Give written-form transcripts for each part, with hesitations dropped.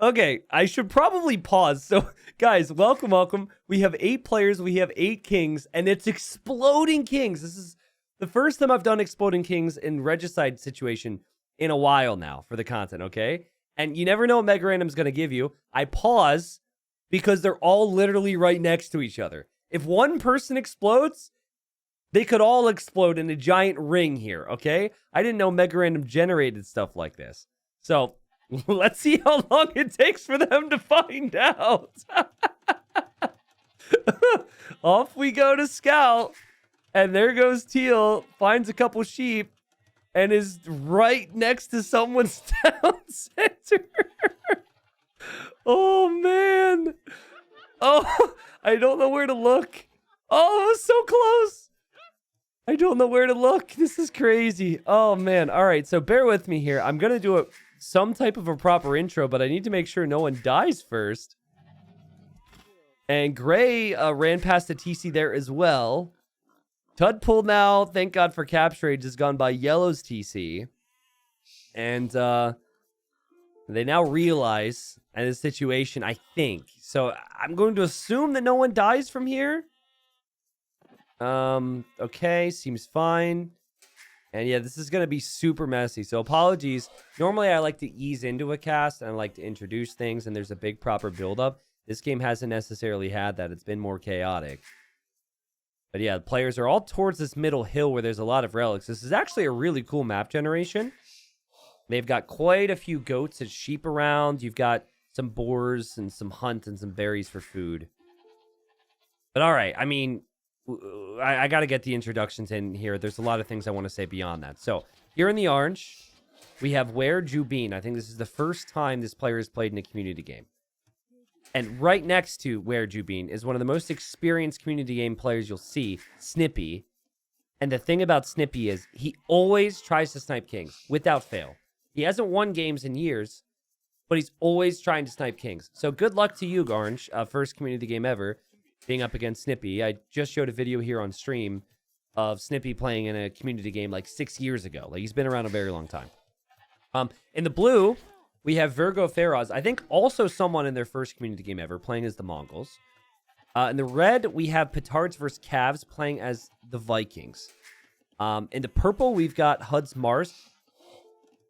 Okay, I should probably pause. So, guys, welcome. We have 8 players. We have 8 kings, and it's exploding kings. This is the first time I've done exploding kings in regicide situation in a while now for the content, okay? And you never know what Mega Random's going to give you. I pause because they're all literally right next to each other. If one person explodes, they could all explode in a giant ring here, okay? I didn't know Mega Random generated stuff like this. So, let's see how long it takes for them to find out. Off we go to scout. And there goes Teal, finds a couple sheep, and is right next to someone's town center. Oh, man. Oh, I don't know where to look. Oh, it was so close. I don't know where to look. This is crazy. Oh, man. All right, so bear with me here. I'm going to do some type of a proper intro, but I need to make sure no one dies first. And Gray ran past the TC there as well. Tudpool now, thank God for capture age, has gone by Yellow's TC. And they now realize in this situation, I think. So I'm going to assume that no one dies from here. Okay, seems fine. And yeah, this is going to be super messy. So apologies. Normally I like to ease into a cast and I like to introduce things and there's a big proper build-up. This game hasn't necessarily had that. It's been more chaotic. But yeah, the players are all towards this middle hill where there's a lot of relics. This is actually a really cool map generation. They've got quite a few goats and sheep around. You've got some boars and some hunt and some berries for food. But all right, I mean, I got to get the introductions in here. There's a lot of things I want to say beyond that. So here in the orange, we have Where Jubin. I think this is the first time this player has played in a community game. And right next to Where Jubin is one of the most experienced community game players you'll see, Snippy. And the thing about Snippy is he always tries to snipe kings without fail. He hasn't won games in years, but he's always trying to snipe kings. So good luck to you, Orange. First community game ever, being up against Snippy. I just showed a video here on stream of Snippy playing in a community game like 6 years ago. Like he's been around a very long time. In the blue, we have Virgo Feroz. I think also someone in their first community game ever playing as the Mongols. In the red, we have Petards versus Cavs playing as the Vikings. In the purple, we've got Huds Mars.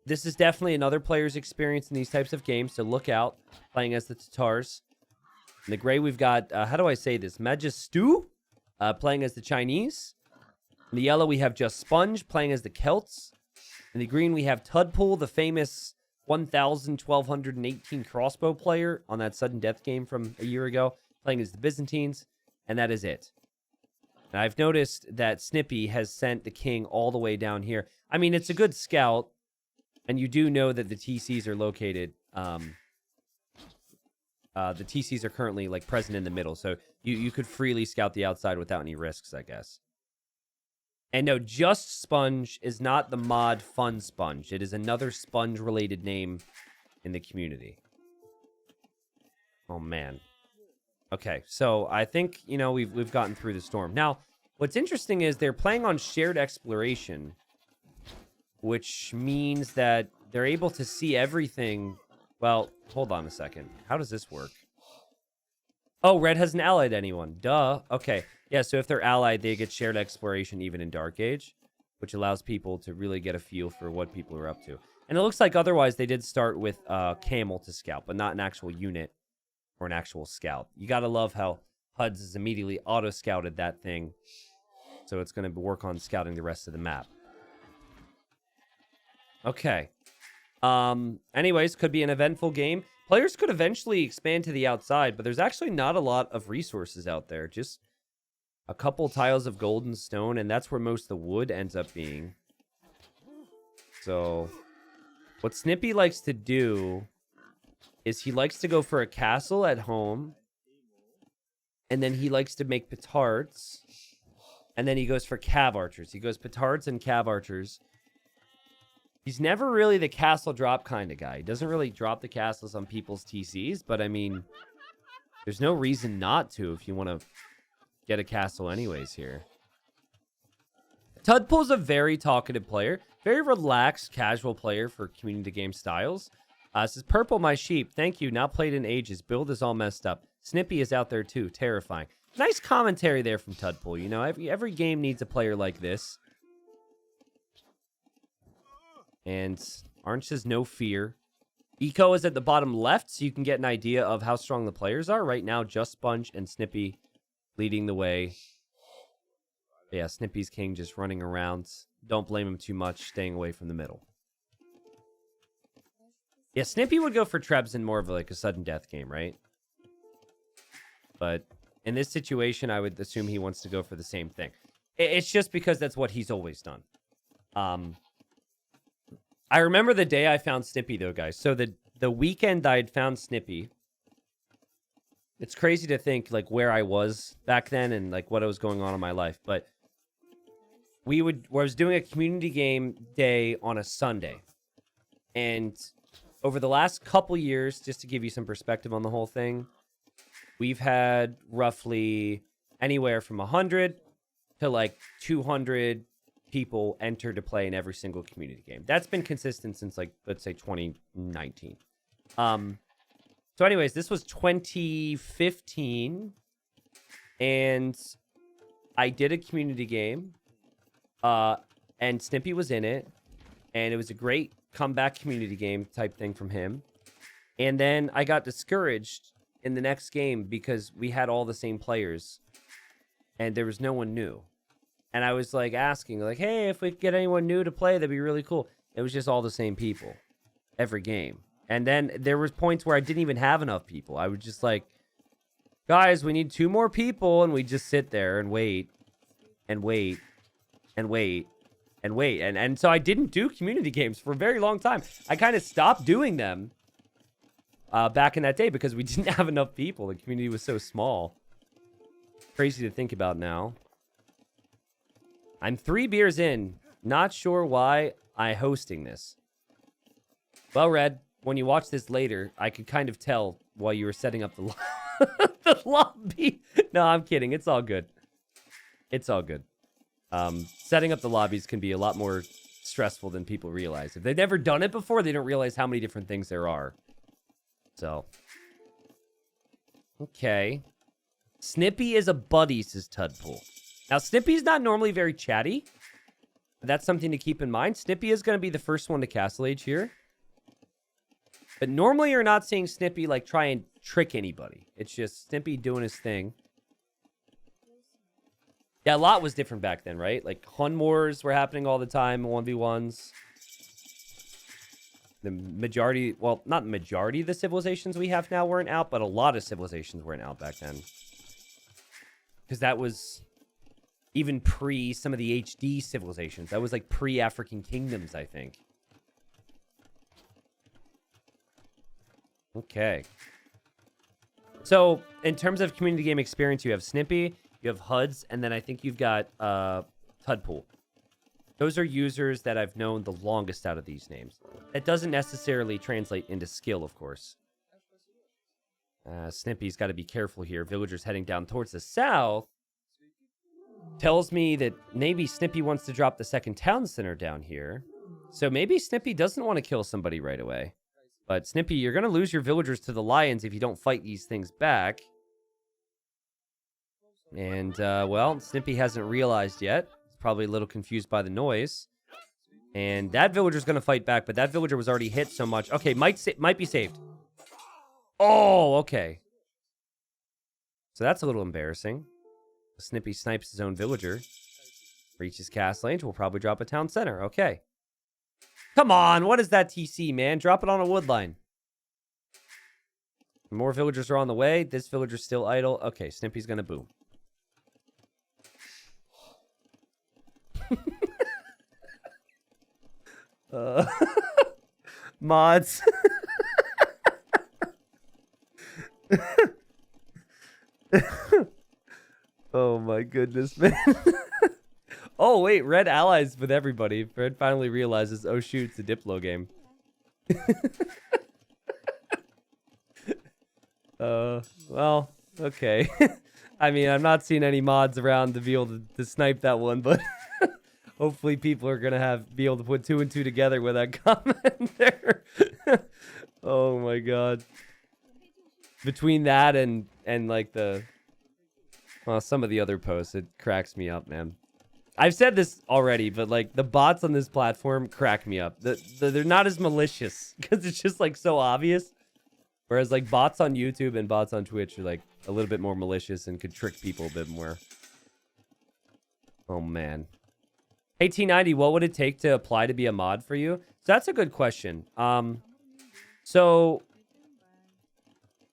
This is definitely another player's experience in these types of games, so look out, playing as the Tatars. In the gray, we've got, how do I say this? Magistu, playing as the Chinese. In the yellow, we have Just Sponge, playing as the Celts. In the green, we have Tudpool, the famous 1218 crossbow player on that sudden death game from a year ago, playing as the Byzantines. And that is it. And I've noticed that Snippy has sent the king all the way down here. I mean, it's a good scout. And you do know that the TCs are located. The TCs are currently like present in the middle, so you could freely scout the outside without any risks, I guess. And no, Just Sponge is not the mod Fun Sponge. It is another sponge-related name in the community. Oh man. Okay, so I think we've gotten through the storm. Now, what's interesting is they're playing on shared exploration, which means that they're able to see everything. Well, hold on a second. How does this work? Oh, red hasn't allied anyone. Duh. Okay. Yeah, so if they're allied, they get shared exploration even in Dark Age, which allows people to really get a feel for what people are up to. And it looks like otherwise they did start with Camel to scout, but not an actual unit or an actual scout. You got to love how HUDs has immediately auto-scouted that thing, so it's going to work on scouting the rest of the map. Okay. Anyways, could be an eventful game. Players could eventually expand to the outside, but there's actually not a lot of resources out there. Just a couple tiles of gold and stone, and that's where most of the wood ends up being. So, what Snippy likes to do is he likes to go for a castle at home, and then he likes to make petards, and then he goes for cav archers. He goes petards and cav archers. He's never really the castle drop kind of guy. He doesn't really drop the castles on people's TCs, but I mean, there's no reason not to if you want to get a castle anyways here. Tudpool's a very talkative player, very relaxed, casual player for community game styles. This is Purple My Sheep. Thank you. Not played in ages. Build is all messed up. Snippy is out there too. Terrifying. Nice commentary there from Tudpool. You know, every game needs a player like this. And Orange says no fear. Eco is at the bottom left, so you can get an idea of how strong the players are. Right now, just Sponge and Snippy leading the way. Yeah, Snippy's king just running around. Don't blame him too much, staying away from the middle. Yeah, Snippy would go for Trebs in more of like a sudden death game, right? But in this situation, I would assume he wants to go for the same thing. It's just because that's what he's always done. I remember the day I found Snippy, though, guys. So the weekend I had found Snippy, it's crazy to think like where I was back then and like what was going on in my life. But I was doing a community game day on a Sunday, and over the last couple years, just to give you some perspective on the whole thing, we've had roughly anywhere from 100 to like 200 people enter to play in every single community game. That's been consistent since like, let's say 2019. So anyways, this was 2015 and I did a community game and Snippy was in it and it was a great comeback community game type thing from him. And then I got discouraged in the next game because we had all the same players and there was no one new. And I was like asking like, hey, if we could get anyone new to play, that'd be really cool. It was just all the same people every game. And then there was points where I didn't even have enough people. I would just like, guys, we need 2 more people. And we just sit there and wait and wait and wait and wait. And so I didn't do community games for a very long time. I kind of stopped doing them back in that day because we didn't have enough people. The community was so small. Crazy to think about now. I'm 3 beers in. Not sure why I'm hosting this. Well, Red, when you watch this later, I could kind of tell while you were setting up the, the lobby. No, I'm kidding. It's all good. It's all good. Setting up the lobbies can be a lot more stressful than people realize. If they've never done it before, they don't realize how many different things there are. So. Okay. Snippy is a buddy, says Tudpool. Now, Snippy's not normally very chatty. That's something to keep in mind. Snippy is going to be the first one to Castle Age here. But normally you're not seeing Snippy like try and trick anybody. It's just Snippy doing his thing. Yeah, a lot was different back then, right? Like Hun Wars were happening all the time, 1v1s. The majority, well, not majority of the civilizations we have now weren't out, but a lot of civilizations weren't out back then. Because that was even pre some of the HD civilizations. That was like pre-African kingdoms, I think. Okay. So, in terms of community game experience, you have Snippy, you have HUDs, and then I think you've got Tudpool. Those are users that I've known the longest out of these names. That doesn't necessarily translate into skill, of course. Snippy's got to be careful here. Villagers heading down towards the south. Tells me that maybe Snippy wants to drop the second town center down here. So maybe Snippy doesn't want to kill somebody right away. But Snippy, you're going to lose your villagers to the lions if you don't fight these things back. And, well, Snippy hasn't realized yet. He's probably a little confused by the noise. And that villager's going to fight back, but that villager was already hit so much. Okay, might be saved. Oh, okay. So that's a little embarrassing. Snippy snipes his own villager. Reaches Castle Age. We'll probably drop a town center. Okay. Come on. What is that TC, man? Drop it on a wood line. More villagers are on the way. This villager's still idle. Okay, Snippy's going to boom. Mods. Oh my goodness, man. Oh wait, Red allies with everybody. Red finally realizes, oh shoot, it's a Diplo game. Well, okay. I mean, I'm not seeing any mods around to be able to snipe that one, but hopefully people are gonna be able to put 2 and 2 together with that comment there. Oh my god. Between that and like some of the other posts, it cracks me up, man. I've said this already, but like the bots on this platform crack me up. They're not as malicious because it's just like so obvious. Whereas like bots on YouTube and bots on Twitch are like a little bit more malicious and could trick people a bit more. Oh man. Hey T90, what would it take to apply to be a mod for you? So that's a good question. So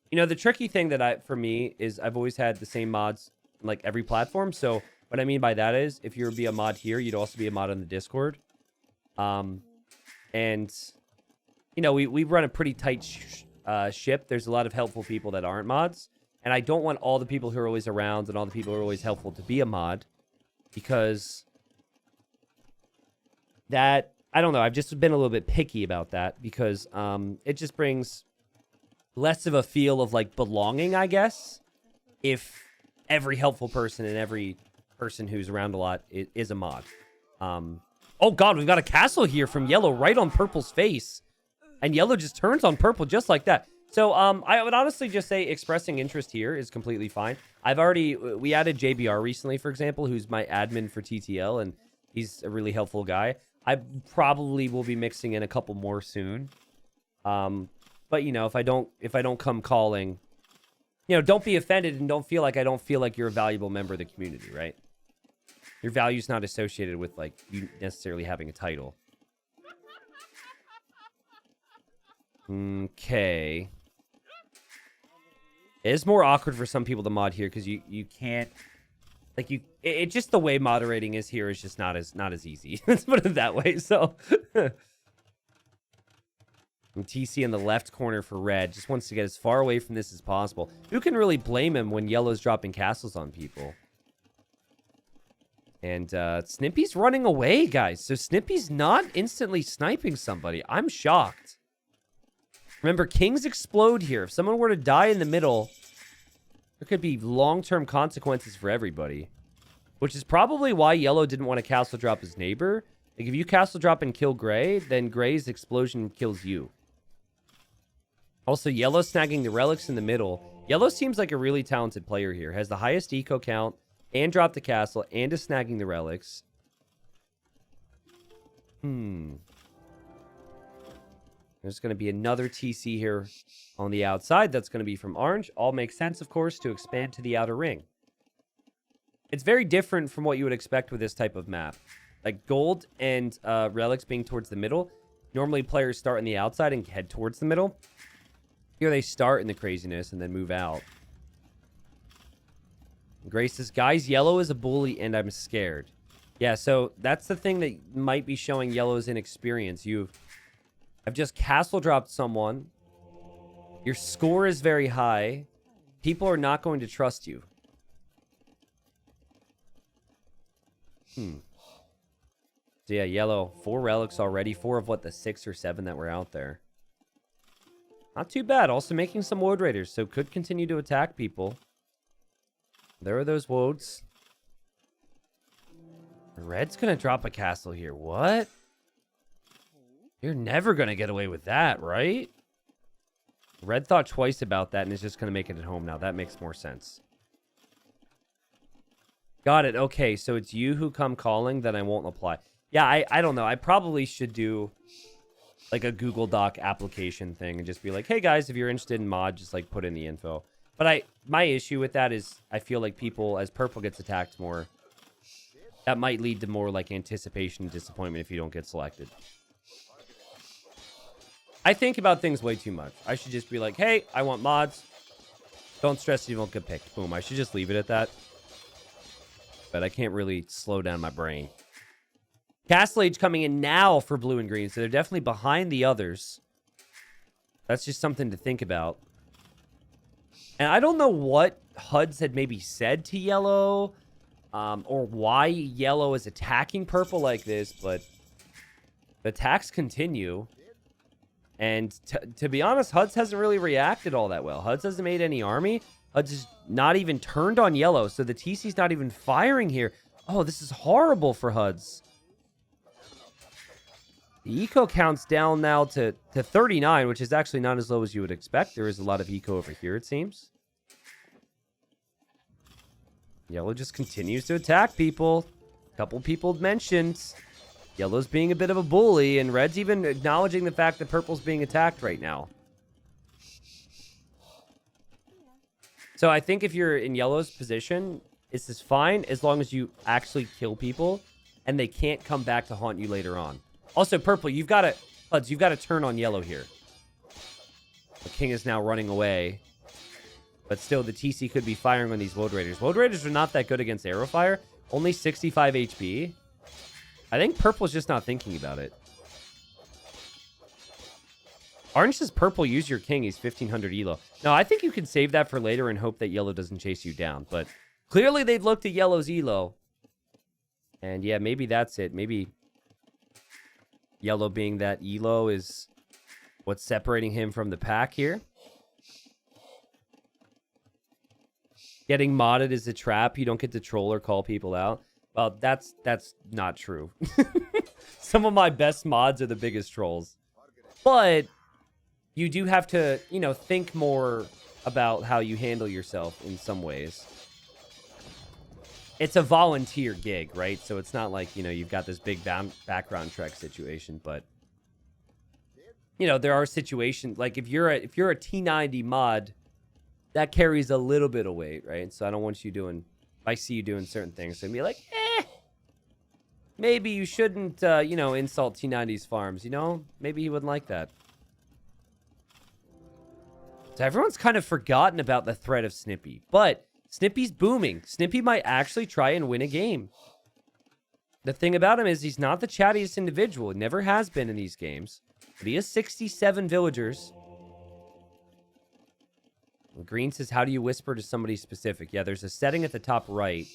you know, the tricky thing that for me is I've always had the same mods on like every platform. So what I mean by that is if you were to be a mod here, you'd also be a mod on the Discord. And you know, we run a pretty tight ship. There's a lot of helpful people that aren't mods. And I don't want all the people who are always around and all the people who are always helpful to be a mod. Because that, I don't know, I've just been a little bit picky about that. Because it just brings less of a feel of like belonging, I guess, if every helpful person and every person who's around a lot is a mod. Oh god, we've got a castle here from Yellow right on Purple's face, and Yellow just turns on Purple just like that. So I would honestly just say expressing interest here is completely fine. We added JBR recently, for example, who's my admin for TTL, and he's a really helpful guy. I probably will be mixing in a couple more soon. But you know, if I don't come calling, you know, don't be offended and don't feel like you're a valuable member of the community, right? Your value's not associated with like you necessarily having a title. Okay. It is more awkward for some people to mod here because you can't like it just the way moderating is here is just not as easy. Let's put it that way. So and TC in the left corner for red. Just wants to get as far away from this as possible. Who can really blame him when yellow's dropping castles on people? And Snippy's running away, guys. So Snippy's not instantly sniping somebody. I'm shocked. Remember, kings explode here. If someone were to die in the middle, there could be long-term consequences for everybody. Which is probably why yellow didn't want to castle drop his neighbor. Like, if you castle drop and kill gray, then gray's explosion kills you. Also, yellow snagging the relics in the middle. Yellow seems like a really talented player here. Has the highest eco count, and dropped the castle, and is snagging the relics. There's going to be another TC here on the outside. That's going to be from orange. All makes sense, of course, to expand to the outer ring. It's very different from what you would expect with this type of map. Like gold and relics being towards the middle. Normally players start on the outside and head towards the middle. Here they start in the craziness and then move out. Grace says, guys, yellow is a bully and I'm scared. Yeah, so that's the thing that might be showing yellow's inexperience. I've just castle dropped someone. Your score is very high. People are not going to trust you. So yeah, yellow, 4 relics already. 4 of what, the 6 or 7 that were out there. Not too bad. Also making some woad raiders, so could continue to attack people. There are those woads. Red's gonna drop a castle here. What? You're never gonna get away with that, right? Red thought twice about that and is just gonna make it at home now. That makes more sense. Got it. Okay, so it's you who come calling, then I won't apply. Yeah, I don't know. I probably should do like a Google Doc application thing and just be like, hey guys, if you're interested in mod, just like put in the info. But my issue with that is I feel like people, as purple gets attacked more, that might lead to more like anticipation and disappointment if you don't get selected. I think about things way too much. I should just be like, hey, I want mods. Don't stress if you won't get picked. Boom. I should just leave it at that. But I can't really slow down my brain. Castle Age coming in now for blue and green, so they're definitely behind the others. That's just something to think about. And I don't know what HUDs had maybe said to yellow, or why yellow is attacking purple like this, but the attacks continue. And to be honest, HUDs hasn't really reacted all that well. HUDs hasn't made any army. HUDs is not even turned on yellow, so the TC's not even firing here. Oh, this is horrible for HUDs. The eco count's down now to 39, which is actually not as low as you would expect. There is a lot of eco over here, it seems. Yellow just continues to attack people. A couple people mentioned Yellow's being a bit of a bully, and Red's even acknowledging the fact that Purple's being attacked right now. So I think if you're in Yellow's position, this is fine as long as you actually kill people and they can't come back to haunt you later on. Also, Purple, you've got to turn on Yellow here. The King is now running away. But still, the TC could be firing on these Woad Raiders. Woad Raiders are not that good against arrow fire. Only 65 HP. I think Purple's just not thinking about it. Orange says, Purple, use your King. He's 1500 elo. No, I think you can save that for later and hope that Yellow doesn't chase you down. But clearly they've looked at Yellow's elo. And yeah, maybe that's it. Maybe Yellow being that elo is what's separating him from the pack here. Getting modded is a trap. You don't get to troll or call people out. Well, that's not true. Some of my best mods are the biggest trolls. But you do have to, think more about how you handle yourself in some ways. It's a volunteer gig, right? So it's not like, you've got this big background check situation, but there are situations like if you're a T90 mod, that carries a little bit of weight, right? So I don't want you doing, if I see you doing certain things, so I'd be like, maybe you shouldn't, insult T90's farms, Maybe he wouldn't like that. So everyone's kind of forgotten about the threat of Snippy, but Snippy's booming. Snippy might actually try and win a game. The thing about him is he's not the chattiest individual. He never has been in these games. But he has 67 villagers. Green says, how do you whisper to somebody specific? Yeah, there's a setting at the top right.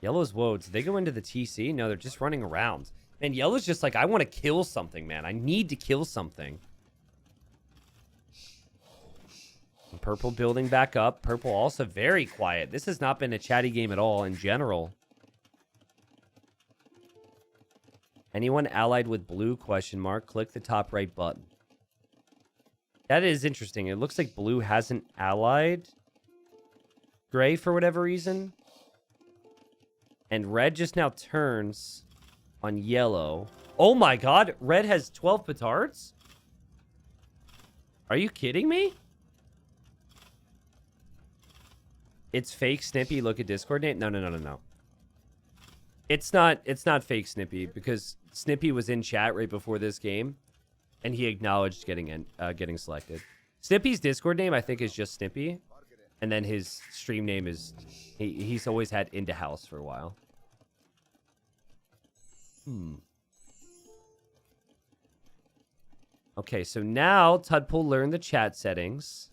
Yellow's Woads. They go into the TC? No, they're just running around. Man, Yellow's just like, I want to kill something, man. I need to kill something. And Purple building back up. Purple also very quiet. This has not been a chatty game at all in general. Anyone allied with blue, ? Click the top right button. That is interesting. It looks like blue hasn't allied gray for whatever reason. And red just now turns on yellow. Oh my god, red has 12 petards? Are you kidding me? It's fake Snippy. Look at Discord name. No. It's not fake Snippy because Snippy was in chat right before this game, and he acknowledged getting selected. Snippy's Discord name I think is just Snippy, and then his stream name is he's always had Into House for a while. Okay, so now Tudpool learned the chat settings.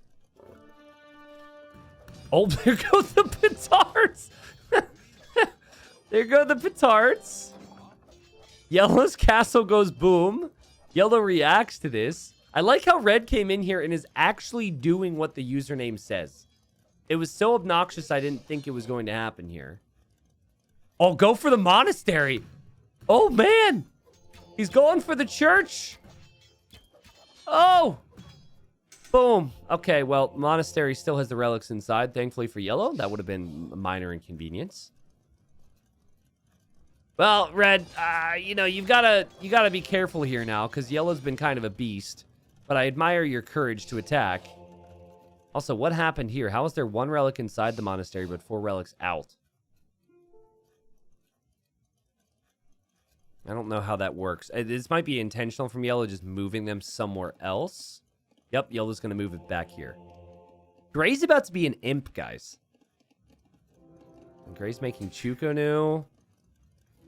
Oh, there go the petards! There go the petards. Yellow's castle goes boom. Yellow reacts to this. I like how red came in here and is actually doing what the username says. It was so obnoxious I didn't think it was going to happen here. Oh, go for the monastery. Oh, man. He's going for the church. Oh. Boom. Okay, well, monastery still has the relics inside. Thankfully for Yellow, that would have been a minor inconvenience. Well, Red, you gotta be careful here now, because Yellow's been kind of a beast. But I admire your courage to attack. Also, what happened here? How is there 1 relic inside the monastery, but 4 relics out? I don't know how that works. This might be intentional from Yellow, just moving them somewhere else. Yep, Yellow's gonna move it back here. Gray's about to be an imp, guys. And Gray's making Chukonu.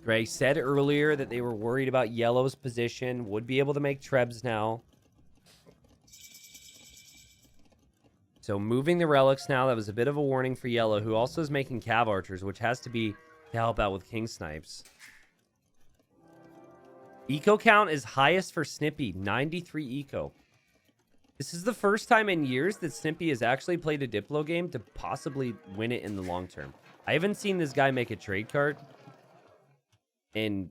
Gray said earlier that they were worried about Yellow's position. Would be able to make Trebs now. So moving the relics now. That was a bit of a warning for Yellow, who also is making Cav Archers, which has to be to help out with King Snipes. Eco count is highest for Snippy. 93 eco. This is the first time in years that Snippy has actually played a Diplo game to possibly win it in the long term. I haven't seen this guy make a trade card. And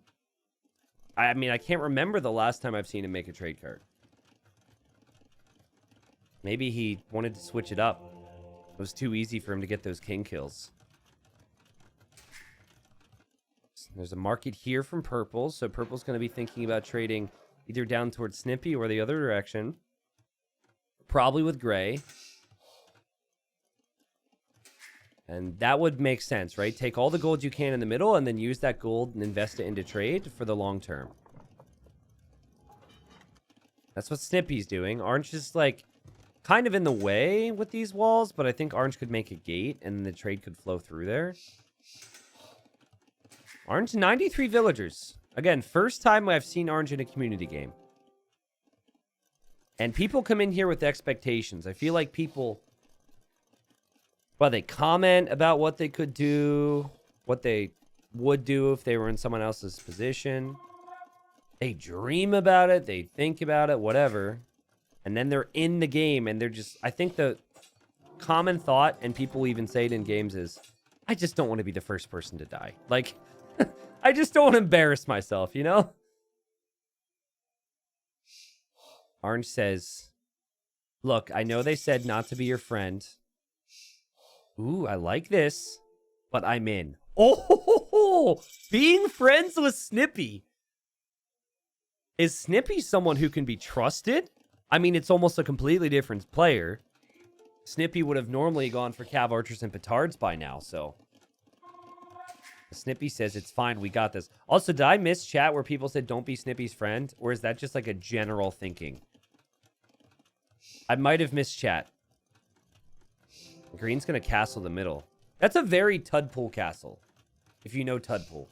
I mean, I can't remember the last time I've seen him make a trade card. Maybe he wanted to switch it up. It was too easy for him to get those king kills. There's a market here from purple. So purple's going to be thinking about trading either down towards Snippy or the other direction. Probably with gray. And that would make sense, right? Take all the gold you can in the middle and then use that gold and invest it into trade for the long term. That's what Snippy's doing. Orange is like kind of in the way with these walls, but I think orange could make a gate and the trade could flow through there. Orange, 93 villagers. Again, first time I've seen orange in a community game. And people come in here with expectations. I feel like people, well, they comment about what they could do, what they would do if they were in someone else's position. They dream about it, they think about it, whatever. And then they're in the game and they're just, I think the common thought, and people even say it in games, is, I just don't want to be the first person to die. Like, I just don't want to embarrass myself, you know? Orange says, look, I know they said not to be your friend. Ooh, I like this, but I'm in. Oh, being friends with Snippy. Is Snippy someone who can be trusted? I mean, it's almost a completely different player. Snippy would have normally gone for Cav Archers and Petards by now, so. Snippy says, it's fine, we got this. Also, did I miss chat where people said don't be Snippy's friend? Or is that just like a general thinking? I might have missed chat. Green's going to castle the middle. That's a very Tudpool castle, if you know Tudpool.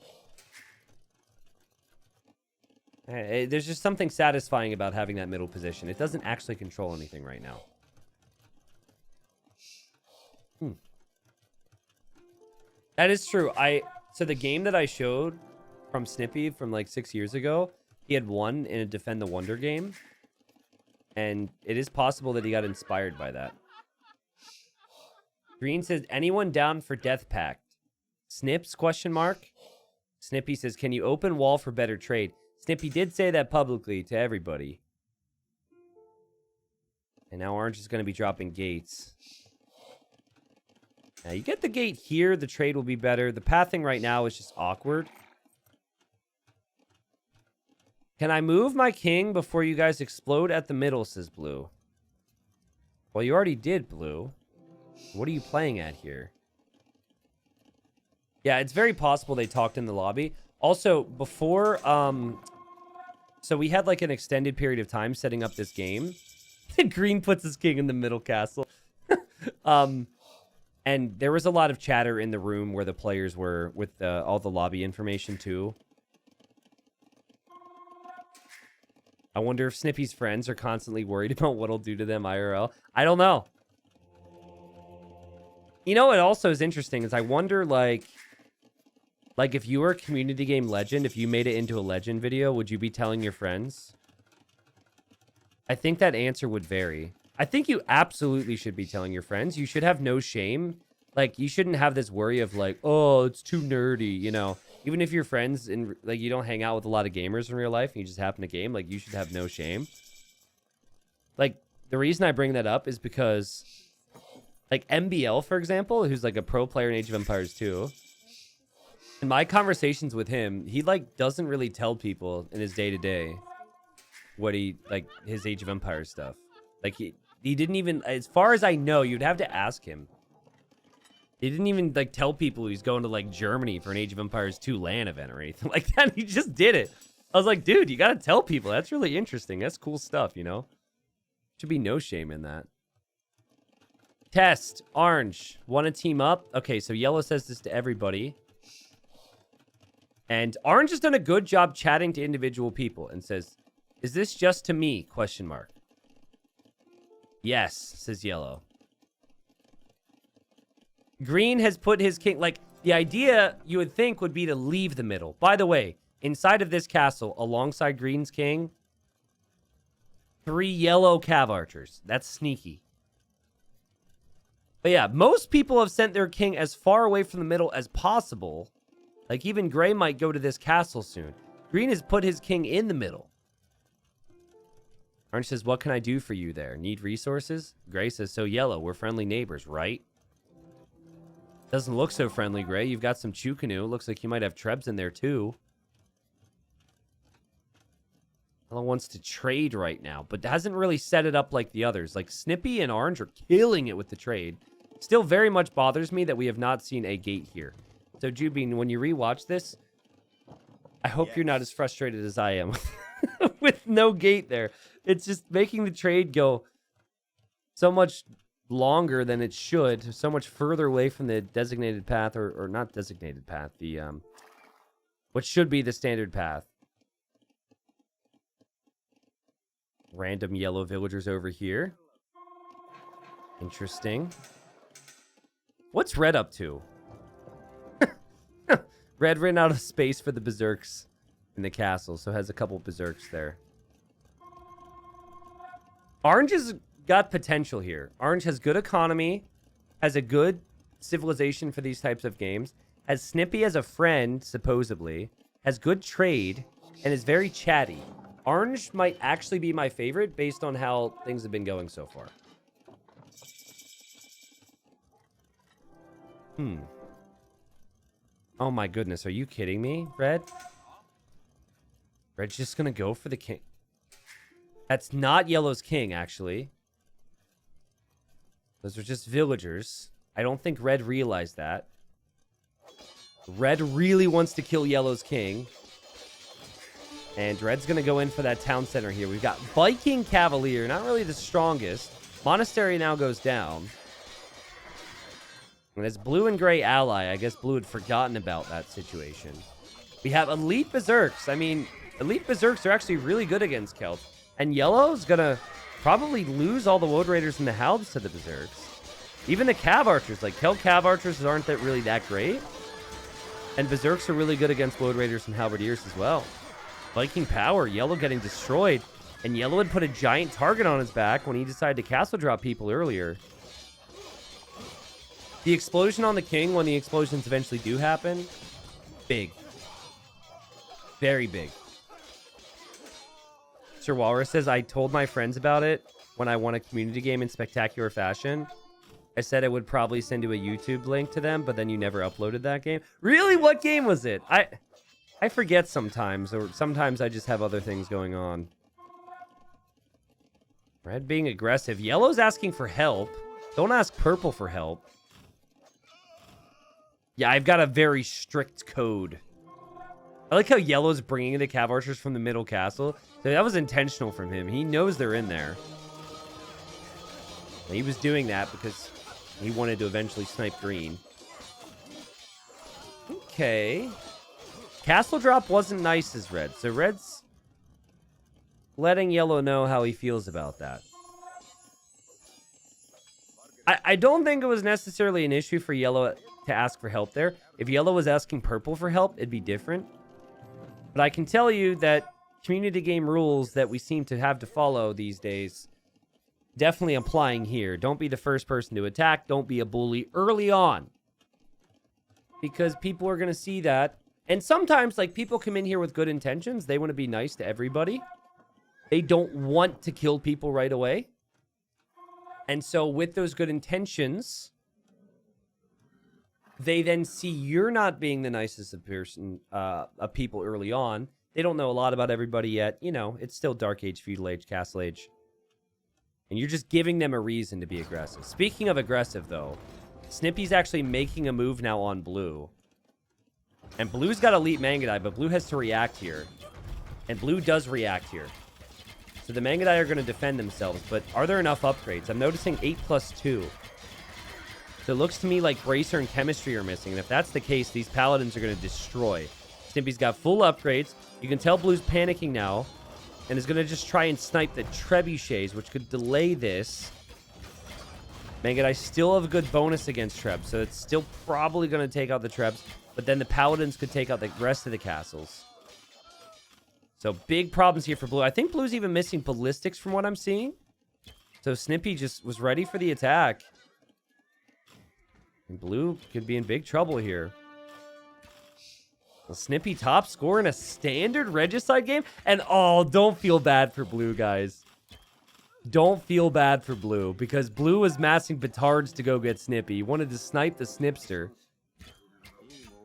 There's just something satisfying about having that middle position. It doesn't actually control anything right now. That is true. So the game that I showed from Snippy from like 6 years ago, he had won in a Defend the Wonder game. And it is possible that he got inspired by that. Green says, anyone down for Death Pact? Snips, question mark? Snippy says, can you open wall for better trade? Snippy did say that publicly to everybody. And now Orange is going to be dropping gates. Now, you get the gate here, the trade will be better. The pathing right now is just awkward. Can I move my king before you guys explode at the middle, says Blue. Well, you already did, Blue. What are you playing at here? Yeah, it's very possible they talked in the lobby. Also, before, so we had like an extended period of time setting up this game. And Green puts his king in the middle castle. And there was a lot of chatter in the room where the players were with all the lobby information too. I wonder if Snippy's friends are constantly worried about what it'll do to them IRL. I don't know. You know what also is interesting is I wonder, like if you were a community game legend, if you made it into a legend video, would you be telling your friends? I think that answer would vary. I think you absolutely should be telling your friends. You should have no shame. Like, you shouldn't have this worry of like, oh, it's too nerdy, you know? Even if your friends, like, you don't hang out with a lot of gamers in real life and you just happen to game, like, you should have no shame. Like, the reason I bring that up is because, like, MBL, for example, who's, like, a pro player in Age of Empires 2, in my conversations with him, he, like, doesn't really tell people in his day-to-day what he, like, his Age of Empires stuff. Like, he didn't even, as far as I know, you'd have to ask him. He didn't even, like, tell people he's going to, like, Germany for an Age of Empires 2 LAN event or anything like that. He just did it. I was like, dude, you got to tell people. That's really interesting. That's cool stuff, you know? Should be no shame in that. Test. Orange. Want to team up? Okay, so yellow says this to everybody. And orange has done a good job chatting to individual people and says, is this just to me? Question mark. Yes, says yellow. Green has put his king, like, the idea you would think would be to leave the middle. By the way, inside of this castle, alongside Green's king, 3 yellow Cav Archers. That's sneaky. But yeah, most people have sent their king as far away from the middle as possible. Like, even Gray might go to this castle soon. Green has put his king in the middle. Orange says, what can I do for you there? Need resources? Gray says, so yellow, we're friendly neighbors, right? Doesn't look so friendly, Gray. You've got some Chukanu. Looks like you might have Trebs in there, too. Yellow wants to trade right now, but hasn't really set it up like the others. Like, Snippy and Orange are killing it with the trade. Still very much bothers me that we have not seen a gate here. So, Jubin, when you rewatch this, I hope you're not as frustrated as I am with no gate there. It's just making the trade go so much longer than it should, so much further away from the designated path, or not designated path, the what should be the standard path. Random yellow villagers over here. Interesting. What's red up to? Red ran out of space for the berserks in the castle, so has a couple berserks there. Orange has got potential here. Orange has good economy, has a good civilization for these types of games, has Snippy as a friend, supposedly, has good trade, and is very chatty. Orange might actually be my favorite based on how things have been going so far. Oh my goodness, are you kidding me, Red? Red's just gonna go for the king. That's not Yellow's king, actually. Those are just villagers. I don't think Red realized that. Red really wants to kill Yellow's king. And Red's going to go in for that town center here. We've got Viking Cavalier, not really the strongest. Monastery now goes down. And it's Blue and Gray ally. I guess Blue had forgotten about that situation. We have Elite Berserks. I mean, Elite Berserks are actually really good against Celts. And Yellow's going to probably lose all the Woad Raiders and the Halbs to the Berserks. Even the Cav Archers. Like, Celt Cav Archers aren't that really that great. And Berserks are really good against Woad Raiders and Halberdiers as well. Viking power, Yellow getting destroyed. And Yellow had put a giant target on his back when he decided to castle drop people earlier. The explosion on the king, when the explosions eventually do happen, big. Very big. Sir Walrus says, I told my friends about it when I won a community game in spectacular fashion. I said I would probably send you a YouTube link to them, but then you never uploaded that game. Really? What game was it? I forget sometimes, or sometimes I just have other things going on. Red being aggressive. Yellow's asking for help. Don't ask purple for help. Yeah, I've got a very strict code. I like how Yellow's bringing the Cav Archers from the middle castle. So that was intentional from him. He knows they're in there. And he was doing that because he wanted to eventually snipe green. Okay. Castle drop wasn't nice as Red. So Red's letting Yellow know how he feels about that. I don't think it was necessarily an issue for Yellow to ask for help there. If Yellow was asking purple for help, it'd be different. But I can tell you that community game rules that we seem to have to follow these days, definitely applying here. Don't be the first person to attack. Don't be a bully early on. Because people are going to see that. And sometimes, like, people come in here with good intentions. They want to be nice to everybody. They don't want to kill people right away. And so with those good intentions, they then see you're not being the nicest of people early on. They don't know a lot about everybody yet. You know, it's still Dark Age, Feudal Age, Castle Age. And you're just giving them a reason to be aggressive. Speaking of aggressive, though, Snippy's actually making a move now on Blue. And Blue's got Elite Mangadai, but Blue has to react here. And Blue does react here. So the Mangadai are going to defend themselves, but are there enough upgrades? I'm noticing 8+2. So it looks to me like Bracer and Chemistry are missing. And if that's the case, these Paladins are going to destroy. Snippy's got full upgrades. You can tell Blue's panicking now. And is going to just try and snipe the Trebuchets, which could delay this. Mangadai still have a good bonus against Trebs, so it's still probably going to take out the Trebs. But then the Paladins could take out the rest of the castles. So big problems here for Blue. I think Blue's even missing ballistics from what I'm seeing. So Snippy just was ready for the attack. And blue could be in big trouble here. A Snippy top score in a standard regicide game. And oh, don't feel bad for blue, guys. Don't feel bad for blue, because blue was massing petards to go get Snippy. He wanted to snipe the Snipster.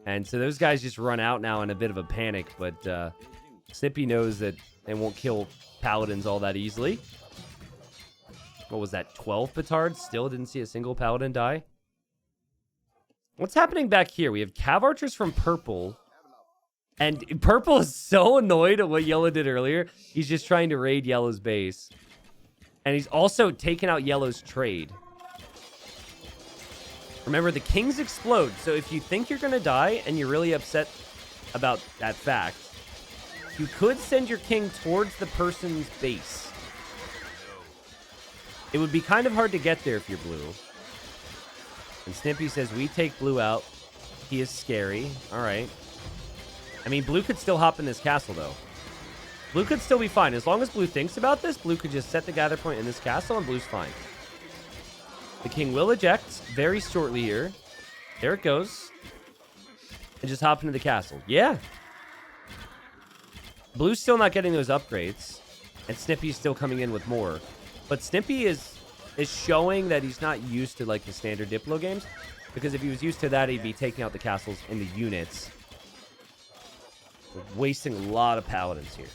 And so those guys just run out now in a bit of a panic. But Snippy knows that they won't kill paladins all that easily. What was that, 12 petards? Still didn't see a single paladin die. What's happening back here? We have cav archers from purple. And purple is so annoyed at what yellow did earlier. He's just trying to raid yellow's base. And he's also taken out yellow's trade. Remember, the kings explode. So if you think you're going to die and you're really upset about that fact, you could send your king towards the person's base. It would be kind of hard to get there if you're blue. And Snippy says, we take blue out. He is scary. All right. I mean, blue could still hop in this castle, though. Blue could still be fine. As long as blue thinks about this, blue could just set the gather point in this castle, and blue's fine. The king will eject very shortly here. There it goes. And just hop into the castle. Yeah. Blue's still not getting those upgrades. And Snippy's still coming in with more. But Snippy is showing that he's not used to, like, the standard Diplo games. Because if he was used to that, he'd be taking out the castles in the units. We're wasting a lot of paladins here.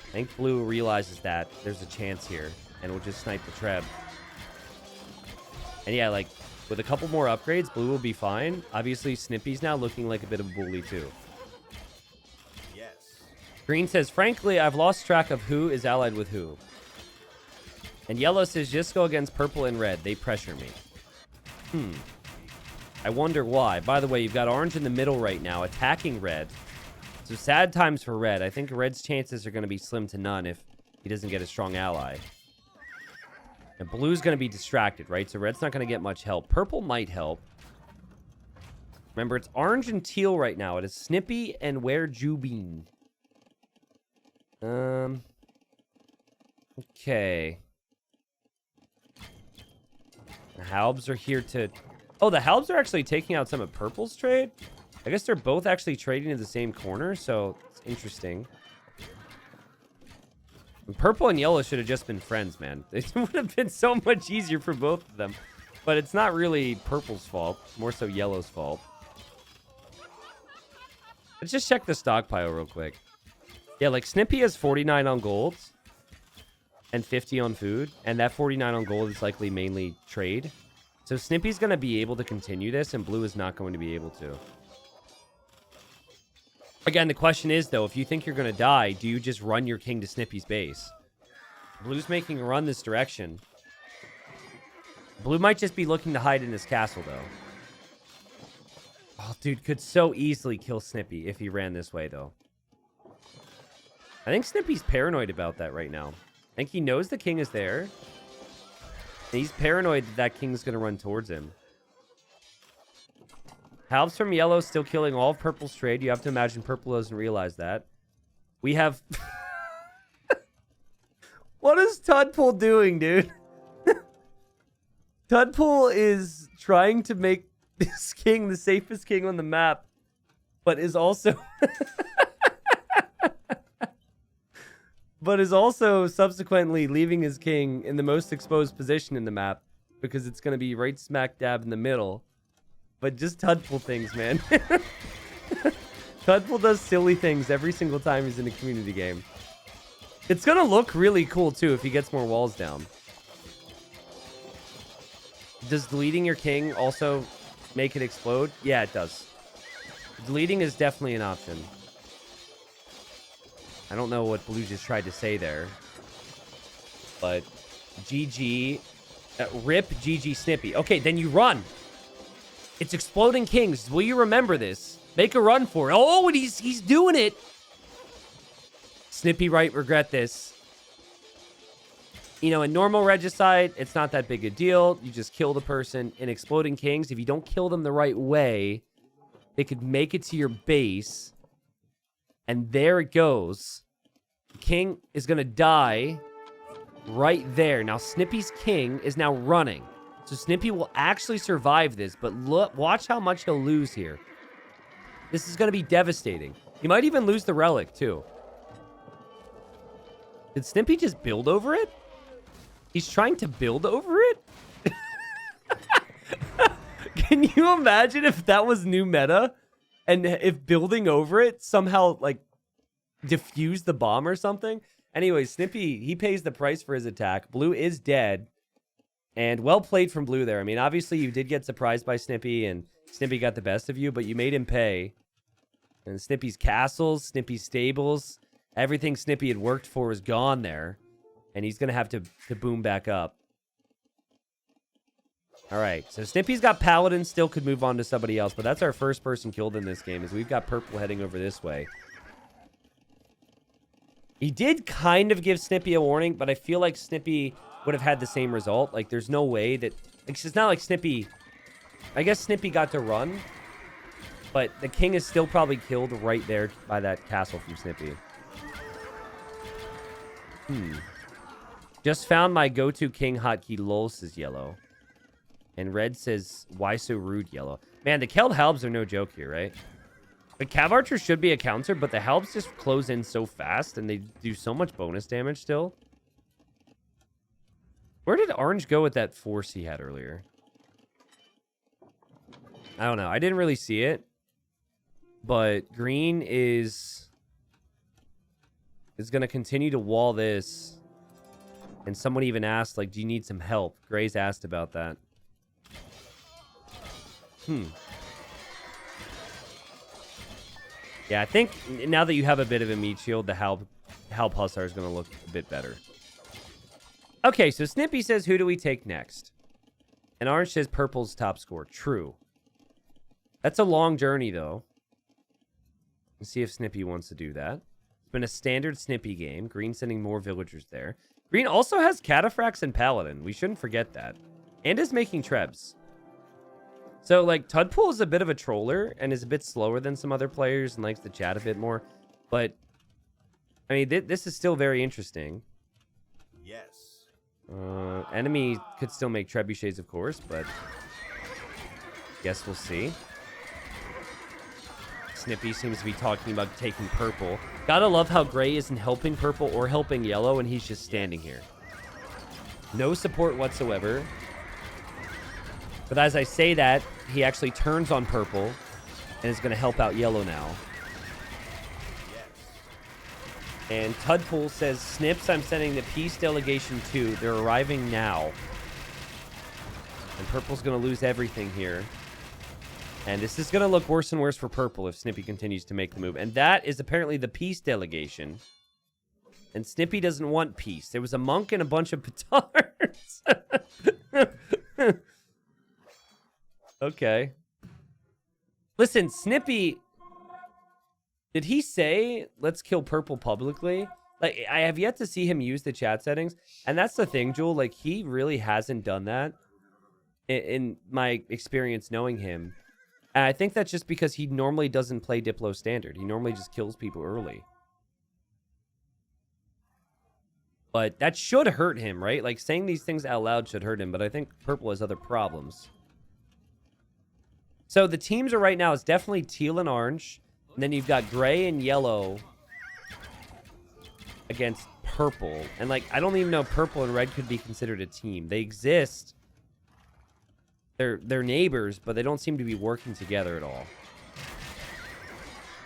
I think blue realizes that there's a chance here. And we'll just snipe the Treb. And yeah, like, with a couple more upgrades, blue will be fine. Obviously, Snippy's now looking like a bit of a bully, too. Yes. Green says, frankly, I've lost track of who is allied with who. And yellow says, just go against purple and red. They pressure me. I wonder why. By the way, you've got orange in the middle right now, attacking red. So sad times for red. I think red's chances are going to be slim to none if he doesn't get a strong ally. And blue's going to be distracted, right? So red's not going to get much help. Purple might help. Remember, it's orange and teal right now. It is Snippy and Where Jubin. Okay. The Halbs are here to... Oh, the Halbs are actually taking out some of Purple's trade? I guess they're both actually trading in the same corner, so it's interesting. And purple and yellow should have just been friends, man. It would have been so much easier for both of them. But it's not really purple's fault. More so yellow's fault. Let's just check the stockpile real quick. Yeah, like Snippy has 49 on gold. And 50 on food. And that 49 on gold is likely mainly trade. So Snippy's going to be able to continue this. And blue is not going to be able to. Again, the question is, though, if you think you're going to die, do you just run your king to Snippy's base? Blue's making a run this direction. Blue might just be looking to hide in his castle, though. Oh, dude, could so easily kill Snippy if he ran this way, though. I think Snippy's paranoid about that right now. I think he knows the king is there. And he's paranoid that that king's going to run towards him. Halves from yellow still killing all of purple's trade. You have to imagine purple doesn't realize that. We have... What is Tudpool doing, dude? Tudpool is trying to make this king the safest king on the map, but is also... but is also subsequently leaving his king in the most exposed position in the map because it's going to be right smack dab in the middle. But just Tudpool things, man. Tudpool does silly things every single time he's in a community game. It's going to look really cool, too, if he gets more walls down. Does deleting your king also make it explode? Yeah, it does. Deleting is definitely an option. I don't know what Blue just tried to say there. But GG. Rip GG Snippy. Okay, then you run. It's exploding kings. Will you remember this? Make a run for it. Oh, and he's doing it. Snippy might regret this. You know, in normal regicide, it's not that big a deal. You just kill the person. In exploding kings, if you don't kill them the right way, they could make it to your base. And there it goes. The king is going to die right there. Now, Snippy's king is now running. So Snippy will actually survive this, but look, watch how much he'll lose here. This is going to be devastating. He might even lose the relic, too. Did Snippy just build over it? He's trying to build over it? Can you imagine if that was new meta? And if building over it somehow, like, diffused the bomb or something? Anyway, Snippy, he pays the price for his attack. Blue is dead. And well played from Blue there. I mean, obviously you did get surprised by Snippy, and Snippy got the best of you, but you made him pay. And Snippy's castles, Snippy's stables, everything Snippy had worked for is gone there. And he's going to have to boom back up. All right, so Snippy's got Paladin, still could move on to somebody else, but that's our first person killed in this game, is we've got Purple heading over this way. He did kind of give Snippy a warning, but I feel like Snippy would have had the same result. Like, there's no way that... Like, it's not like Snippy... I guess Snippy got to run, but the king is still probably killed right there by that castle from Snippy. Just found my go-to king hotkey. Lol says yellow. And red says, why so rude, yellow. Man, the Keld Halbs are no joke here, right? The Cav Archer should be a counter, but the Halbs just close in so fast, and they do so much bonus damage still. Where did Orange go with that force he had earlier? I don't know. I didn't really see it. But Green is going to continue to wall this. And someone even asked, like, do you need some help? Gray's asked about that. Yeah, I think now that you have a bit of a meat shield, the Halb Hussar is going to look a bit better. Okay, so Snippy says, who do we take next? And Orange says Purple's top score. True. That's a long journey, though. Let's see if Snippy wants to do that. It's been a standard Snippy game. Green sending more villagers there. Green also has Cataphracts and Paladin. We shouldn't forget that. And is making Trebs. So, like, Tudpool is a bit of a troller and is a bit slower than some other players and likes to chat a bit more. But, I mean, this is still very interesting. Yes. Enemy could still make trebuchets, of course, but guess we'll see. Snippy seems to be talking about taking purple. Gotta love how Gray isn't helping purple or helping yellow, and he's just standing here. No support whatsoever. But as I say that, he actually turns on purple and is going to help out yellow now. And Tudpool says, Snips, I'm sending the peace delegation too. They're arriving now. And Purple's going to lose everything here. And this is going to look worse and worse for Purple if Snippy continues to make the move. And that is apparently the peace delegation. And Snippy doesn't want peace. There was a monk and a bunch of petards. Okay. Listen, Snippy... Did he say, let's kill Purple publicly? Like, I have yet to see him use the chat settings. And that's the thing, Jewel. Like, he really hasn't done that in my experience knowing him. And I think that's just because he normally doesn't play Diplo standard. He normally just kills people early. But that should hurt him, right? Like, saying these things out loud should hurt him. But I think Purple has other problems. So the teams are right now is definitely teal and orange. And then you've got gray and yellow against purple. And, like, I don't even know purple and red could be considered a team. They exist. They're neighbors, but they don't seem to be working together at all.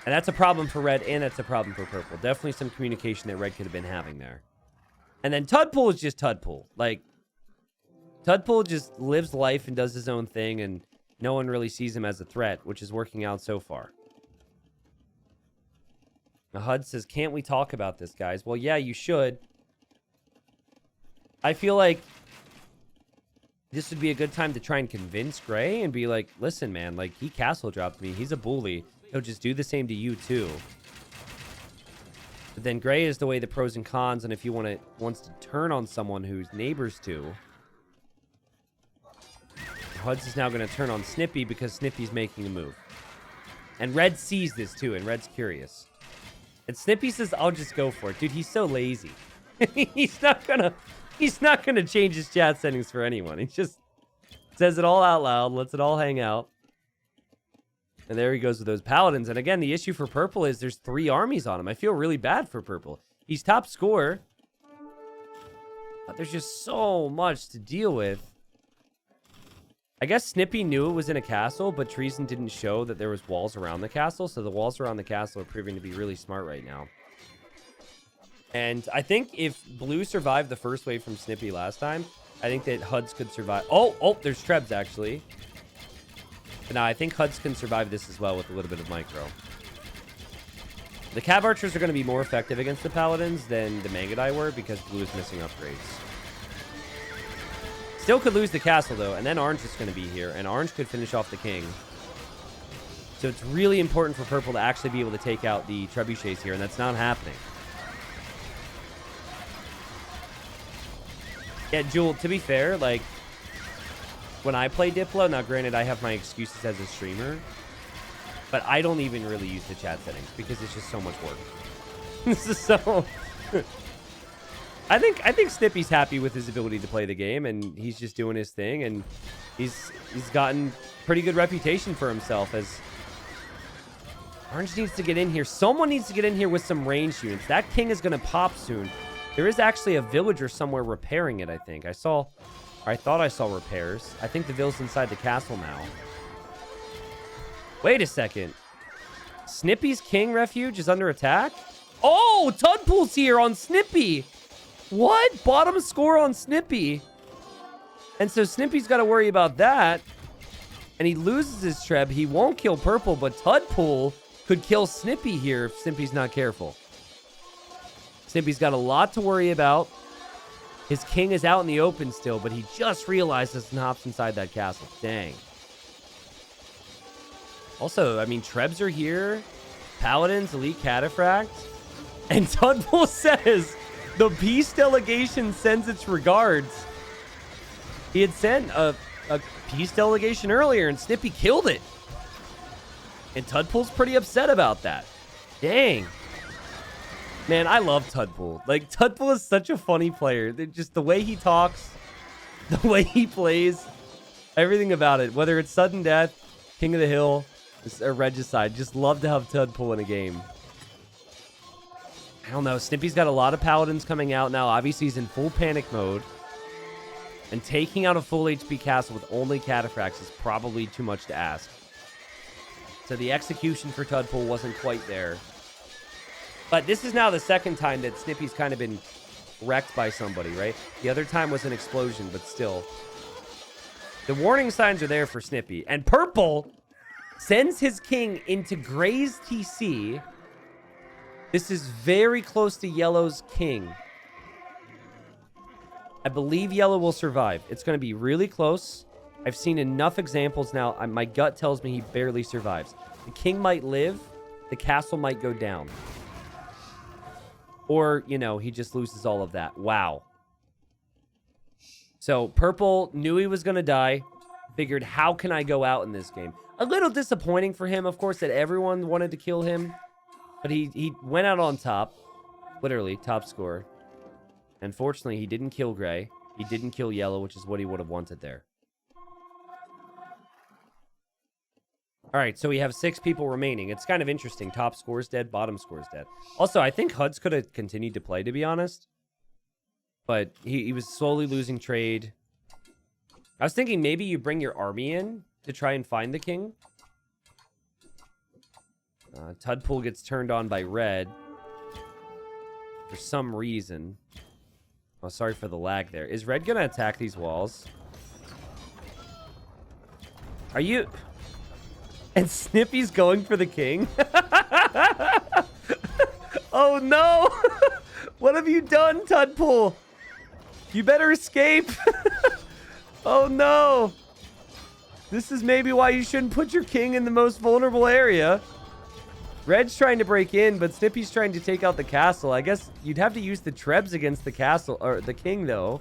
And that's a problem for red, and that's a problem for purple. Definitely some communication that red could have been having there. And then Tudpool is just Tudpool. Like, Tudpool just lives life and does his own thing, and no one really sees him as a threat, which is working out so far. Now, HUD says, can't we talk about this, guys? Well, yeah, you should. I feel like this would be a good time to try and convince Gray and be like, listen, man, like, he castle dropped me. He's a bully. He'll just do the same to you, too. But then Gray is the way the pros and cons, and if you wants to turn on someone who's neighbors to, HUD's is now going to turn on Snippy because Snippy's making a move. And Red sees this, too, and Red's curious. And Snippy says, I'll just go for it. Dude, he's so lazy. He's not gonna change his chat settings for anyone. Says it all out loud. Lets it all hang out. And there he goes with those paladins. And again, the issue for purple is there's 3 armies on him. I feel really bad for purple. He's top scorer. But there's just so much to deal with. I guess Snippy knew it was in a castle, but Treason didn't show that there was walls around the castle. So the walls around the castle are proving to be really smart right now. And I think if Blue survived the first wave from Snippy last time, I think that HUDs could survive. Oh, there's Trebs, actually. But now I think HUDs can survive this as well with a little bit of micro. The Cav Archers are going to be more effective against the Paladins than the Mangadai were because Blue is missing upgrades. Still could lose the castle, though, and then Orange is going to be here, and Orange could finish off the King. So it's really important for Purple to actually be able to take out the Trebuchets here, and that's not happening. Yeah, Jewel, to be fair, like, when I play Diplo, now granted I have my excuses as a streamer, but I don't even really use the chat settings because it's just so much work. This is so... I think Snippy's happy with his ability to play the game, and he's just doing his thing, and he's gotten pretty good reputation for himself as... Orange needs to get in here. Someone needs to get in here with some ranged units. That King is going to pop soon. There is actually a villager somewhere repairing it, I think. I thought I saw repairs. I think the villa's inside the castle now. Wait a second. Snippy's King Refuge is under attack? Oh, Tudpool's here on Snippy. What? Bottom score on Snippy. And so Snippy's got to worry about that. And he loses his Treb. He won't kill Purple, but Tudpool could kill Snippy here if Snippy's not careful. Snippy's got a lot to worry about. His King is out in the open still, but he just realizes and hops inside that castle. Dang. Also, I mean, Trebs are here. Paladins, Elite Cataphract. And Tudpool says, the peace delegation sends its regards. He had sent a peace delegation earlier, and Snippy killed it. And Tudpool's pretty upset about that. Dang. Man, I love Tudpool. Like, Tudpool is such a funny player. Just the way he talks, the way he plays, everything about it. Whether it's Sudden Death, King of the Hill, or Regicide. Just love to have Tudpool in a game. I don't know. Snippy's got a lot of Paladins coming out now. Obviously, he's in full panic mode. And taking out a full HP castle with only Cataphracts is probably too much to ask. So the execution for Tudpool wasn't quite there. But this is now the second time that Snippy's kind of been wrecked by somebody, right? The other time was an explosion, but still. The warning signs are there for Snippy. And Purple sends his King into Gray's TC. This is very close to Yellow's King. I believe Yellow will survive. It's going to be really close. I've seen enough examples now. My gut tells me he barely survives. The King might live. The castle might go down. Or, you know, he just loses all of that. Wow. So, Purple knew he was going to die. Figured, how can I go out in this game? A little disappointing for him, of course, that everyone wanted to kill him. But he went out on top. Literally, top score. Unfortunately, he didn't kill Gray. He didn't kill Yellow, which is what he would have wanted there. All right, so we have 6 people remaining. It's kind of interesting. Top score's dead, bottom score's dead. Also, I think HUDs could have continued to play, to be honest. But he was slowly losing trade. I was thinking maybe you bring your army in to try and find the King. Tudpool gets turned on by red. For some reason. Oh, sorry for the lag there. Is red going to attack these walls? Are you... And Snippy's going for the King? Oh, no! What have you done, Tudpool? You better escape! Oh, no! This is maybe why you shouldn't put your King in the most vulnerable area. Red's trying to break in, but Snippy's trying to take out the castle. I guess you'd have to use the Trebs against the castle, or the King, though.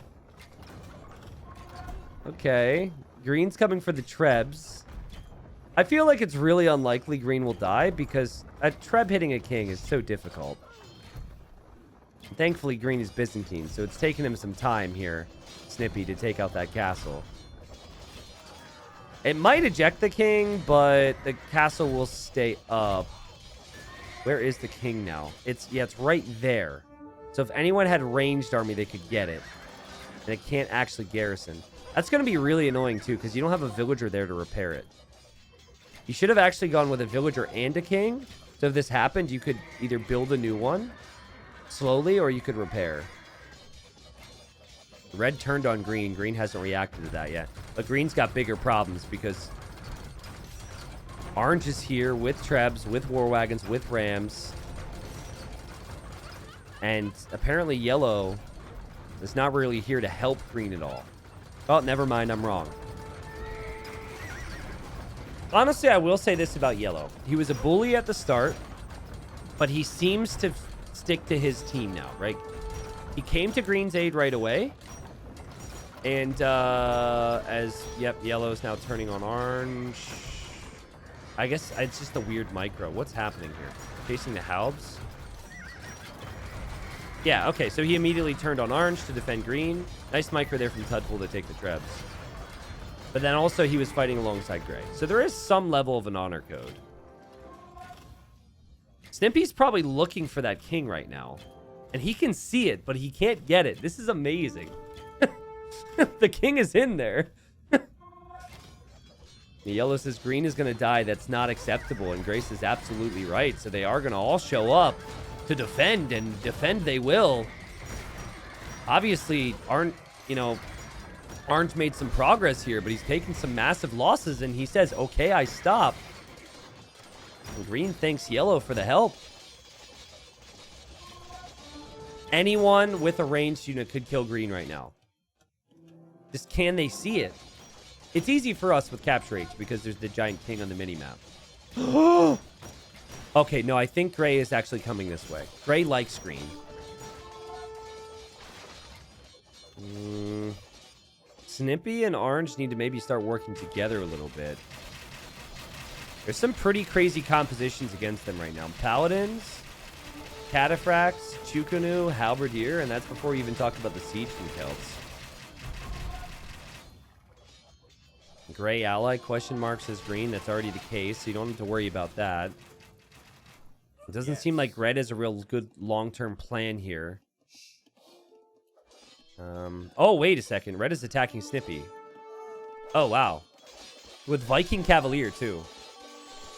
Okay. Green's coming for the Trebs. I feel like it's really unlikely Green will die because a Treb hitting a King is so difficult. And thankfully, Green is Byzantine, so it's taken him some time here, Snippy, to take out that castle. It might eject the king, but the castle will stay up. Where is the king now? It's right there. So if anyone had ranged army, they could get it. And it can't actually garrison. That's going to be really annoying, too, because you don't have a villager there to repair it. You should have actually gone with a villager and a king. So if this happened, you could either build a new one slowly, or you could repair. Red turned on green. Green hasn't reacted to that yet. But green's got bigger problems because orange is here with trebs, with war wagons, with rams. And apparently yellow is not really here to help green at all. Oh, never mind. I'm wrong. Honestly, I will say this about yellow. He was a bully at the start, but he seems to stick to his team now, right? He came to green's aid right away. And yellow is now turning on orange. I guess it's just a weird micro. What's happening here? Chasing the halbs? Yeah, okay, so he immediately turned on orange to defend green. Nice micro there from Tudpool to take the trebs. But then also he was fighting alongside gray. So there is some level of an honor code. Snippy's probably looking for that king right now. And he can see it, but he can't get it. This is amazing. The king is in there. The yellow says green is going to die. That's not acceptable. And Grace is absolutely right. So they are going to all show up to defend, and defend they will. Obviously, Orange made some progress here, but he's taking some massive losses, and he says, okay, I stop. And green thanks yellow for the help. Anyone with a ranged unit could kill green right now. Just can they see it? It's easy for us with Capture H because there's the giant king on the mini-map. Okay, no, I think gray is actually coming this way. Gray likes green. Snippy and orange need to maybe start working together a little bit. There's some pretty crazy compositions against them right now. Paladins, Cataphracts, Chukunu, Halberdier, and that's before you even talk about the siege from Celts. Gray ally, question mark, says green. That's already the case, so you don't have to worry about that. It doesn't seem like red is a real good long-term plan here. Oh, wait a second. Red is attacking Snippy. Oh, wow. With Viking Cavalier, too.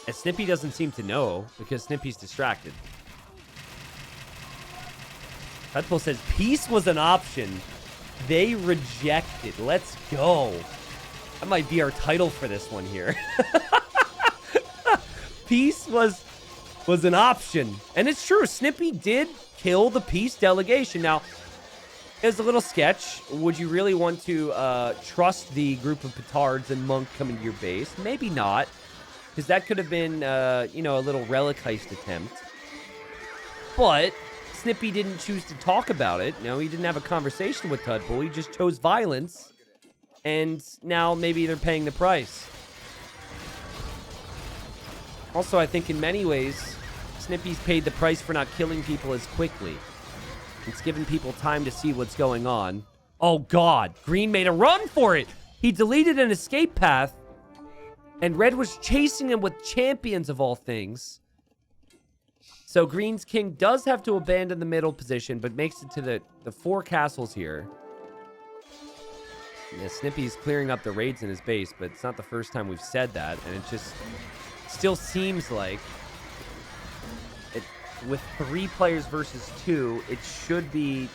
And Snippy doesn't seem to know because Snippy's distracted. Redpool says, peace was an option. They rejected. Let's go. That might be our title for this one here. Peace was an option. And it's true. Snippy did kill the peace delegation. Now, as a little sketch, would you really want to trust the group of petards and monk coming to your base? Maybe not. Because that could have been, a little relic heist attempt. But Snippy didn't choose to talk about it. No, he didn't have a conversation with Tudpool. He just chose violence. And now maybe they're paying the price. Also, I think in many ways, Snippy's paid the price for not killing people as quickly. It's given people time to see what's going on. Oh, God. Green made a run for it. He deleted an escape path. And red was chasing him with champions of all things. So green's king does have to abandon the middle position, but makes it to the 4 castles here. Yeah, Snippy's clearing up the raids in his base, but it's not the first time we've said that. And it just still seems like with 3 players versus 2, it should be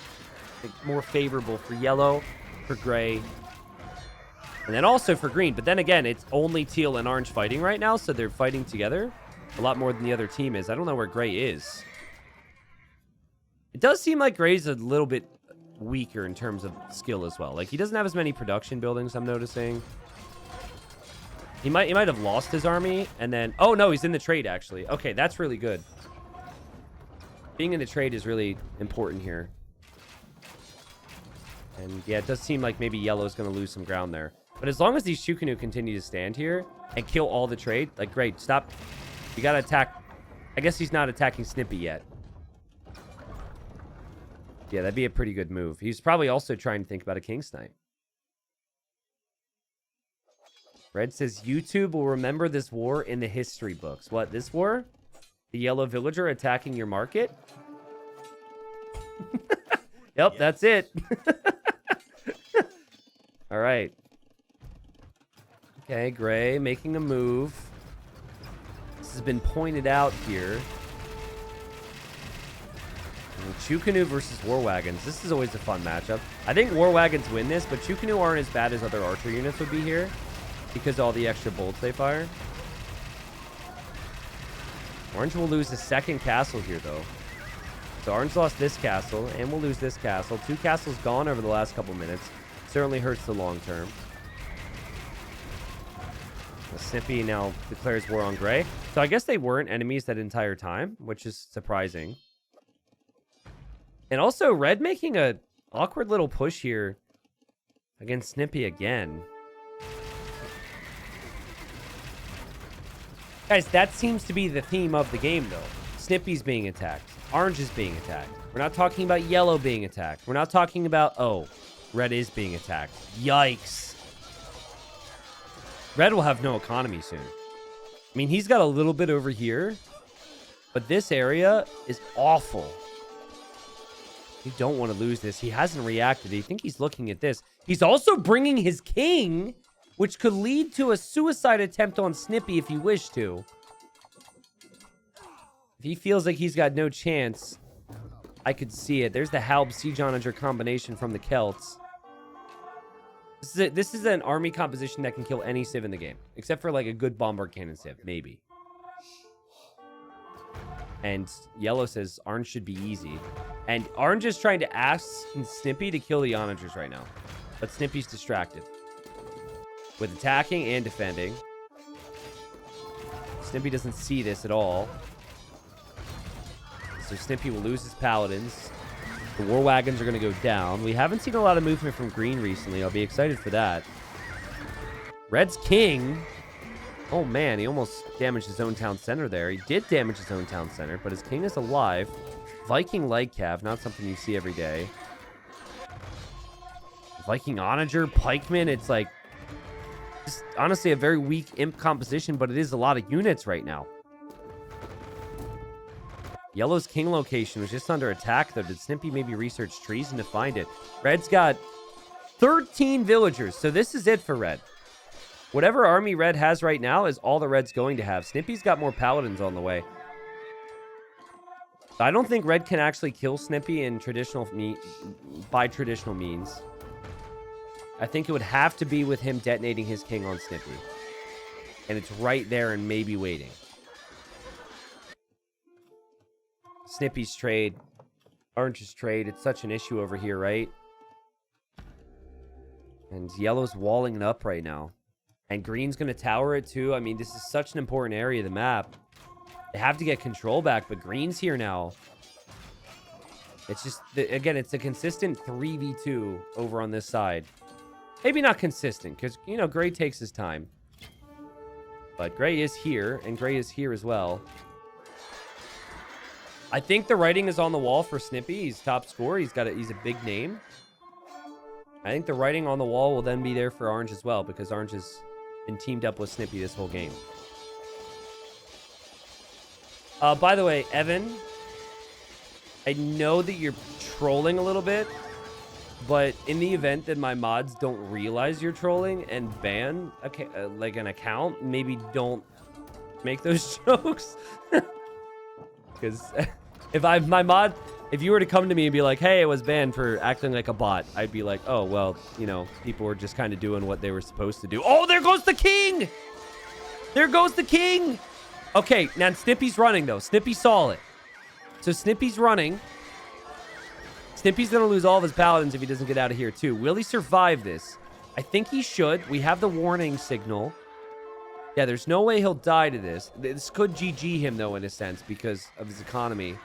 more favorable for yellow, for gray, and then also for green. But then again, it's only teal and orange fighting right now, so they're fighting together a lot more than the other team is. I don't know where gray is. It does seem like gray's a little bit weaker in terms of skill as well. Like, he doesn't have as many production buildings, I'm noticing. He might have lost his army, and then... Oh, no, he's in the trade, actually. Okay, that's really good. Being in the trade is really important here. And, yeah, it does seem like maybe yellow's going to lose some ground there. But as long as these Shukunu continue to stand here and kill all the trade, like, great, stop. You got to attack... I guess he's not attacking Snippy yet. Yeah, that'd be a pretty good move. He's probably also trying to think about a King Snipe. Red says YouTube will remember this war in the history books. What, this war? The yellow villager attacking your market? Yep, that's it. All right. Okay, Gray making a move. This has been pointed out here. Chukanu versus War Wagons. This is always a fun matchup. I think War Wagons win this, but Chukanu aren't as bad as other archer units would be here because of all the extra bolts they fire. Orange will lose the second castle here, though. So Orange lost this castle, and we'll lose this castle. 2 castles gone over the last couple minutes. Certainly hurts the long term. The Snippy now declares war on Gray. So I guess they weren't enemies that entire time, which is surprising. And also, Red making a awkward little push here against Snippy again. Guys, that seems to be the theme of the game, though. Snippy's being attacked. Orange is being attacked. We're not talking about yellow being attacked. We're not talking about, oh, red is being attacked. Yikes. Red will have no economy soon. I mean, he's got a little bit over here, but this area is awful. You don't want to lose this. He hasn't reacted. I think he's looking at this. He's also bringing his king, which could lead to a suicide attempt on Snippy if he wished to. If he feels like he's got no chance, I could see it. There's the Halb Siege Onager combination from the Celts. This is an army composition that can kill any civ in the game, except for like a good bombard cannon civ, maybe. And Yellow says Orange should be easy. And Orange is trying to ask Snippy to kill the Onagers right now. But Snippy's distracted with attacking and defending. Snippy doesn't see this at all. So Snippy will lose his paladins. The war wagons are going to go down. We haven't seen a lot of movement from green recently. I'll be excited for that. Red's king. Oh, man. He almost damaged his own town center there. He did damage his own town center, but his king is alive. Viking leg cav. Not something you see every day. Viking onager, pikeman. It's like, just honestly, a very weak imp composition, but it is a lot of units right now. Yellow's king location was just under attack, though. Did Snippy maybe research treason to find it? Red's got 13 villagers, so this is it for Red. Whatever army Red has right now is all the Red's going to have. Snippy's got more paladins on the way. I don't think Red can actually kill Snippy in by traditional means. I think it would have to be with him detonating his king on Snippy. And it's right there and maybe waiting. Snippy's trade. Orange's trade. It's such an issue over here, right? And Yellow's walling it up right now. And Green's going to tower it too. I mean, this is such an important area of the map. They have to get control back, but Green's here now. It's just, again, it's a consistent 3v2 over on this side. Maybe not consistent, because, you know, Gray takes his time. But Gray is here, and Gray is here as well. I think the writing is on the wall for Snippy. He's top scorer. He's a big name. I think the writing on the wall will then be there for Orange as well, because Orange has been teamed up with Snippy this whole game. By the way, Evan, I know that you're trolling a little bit, but in the event that my mods don't realize you're trolling and ban like an account, maybe don't make those jokes. Because if you were to come to me and be like, hey, I was banned for acting like a bot, I'd be like, oh, well, you know, people were just kind of doing what they were supposed to do. Oh, there goes the king! There goes the king! Okay, now Snippy's running, though. Snippy saw it. So Snippy's running. Snippy's going to lose all of his paladins if he doesn't get out of here, too. Will he survive this? I think he should. We have the warning signal. Yeah, there's no way he'll die to this. This could GG him, though, in a sense, because of his economy.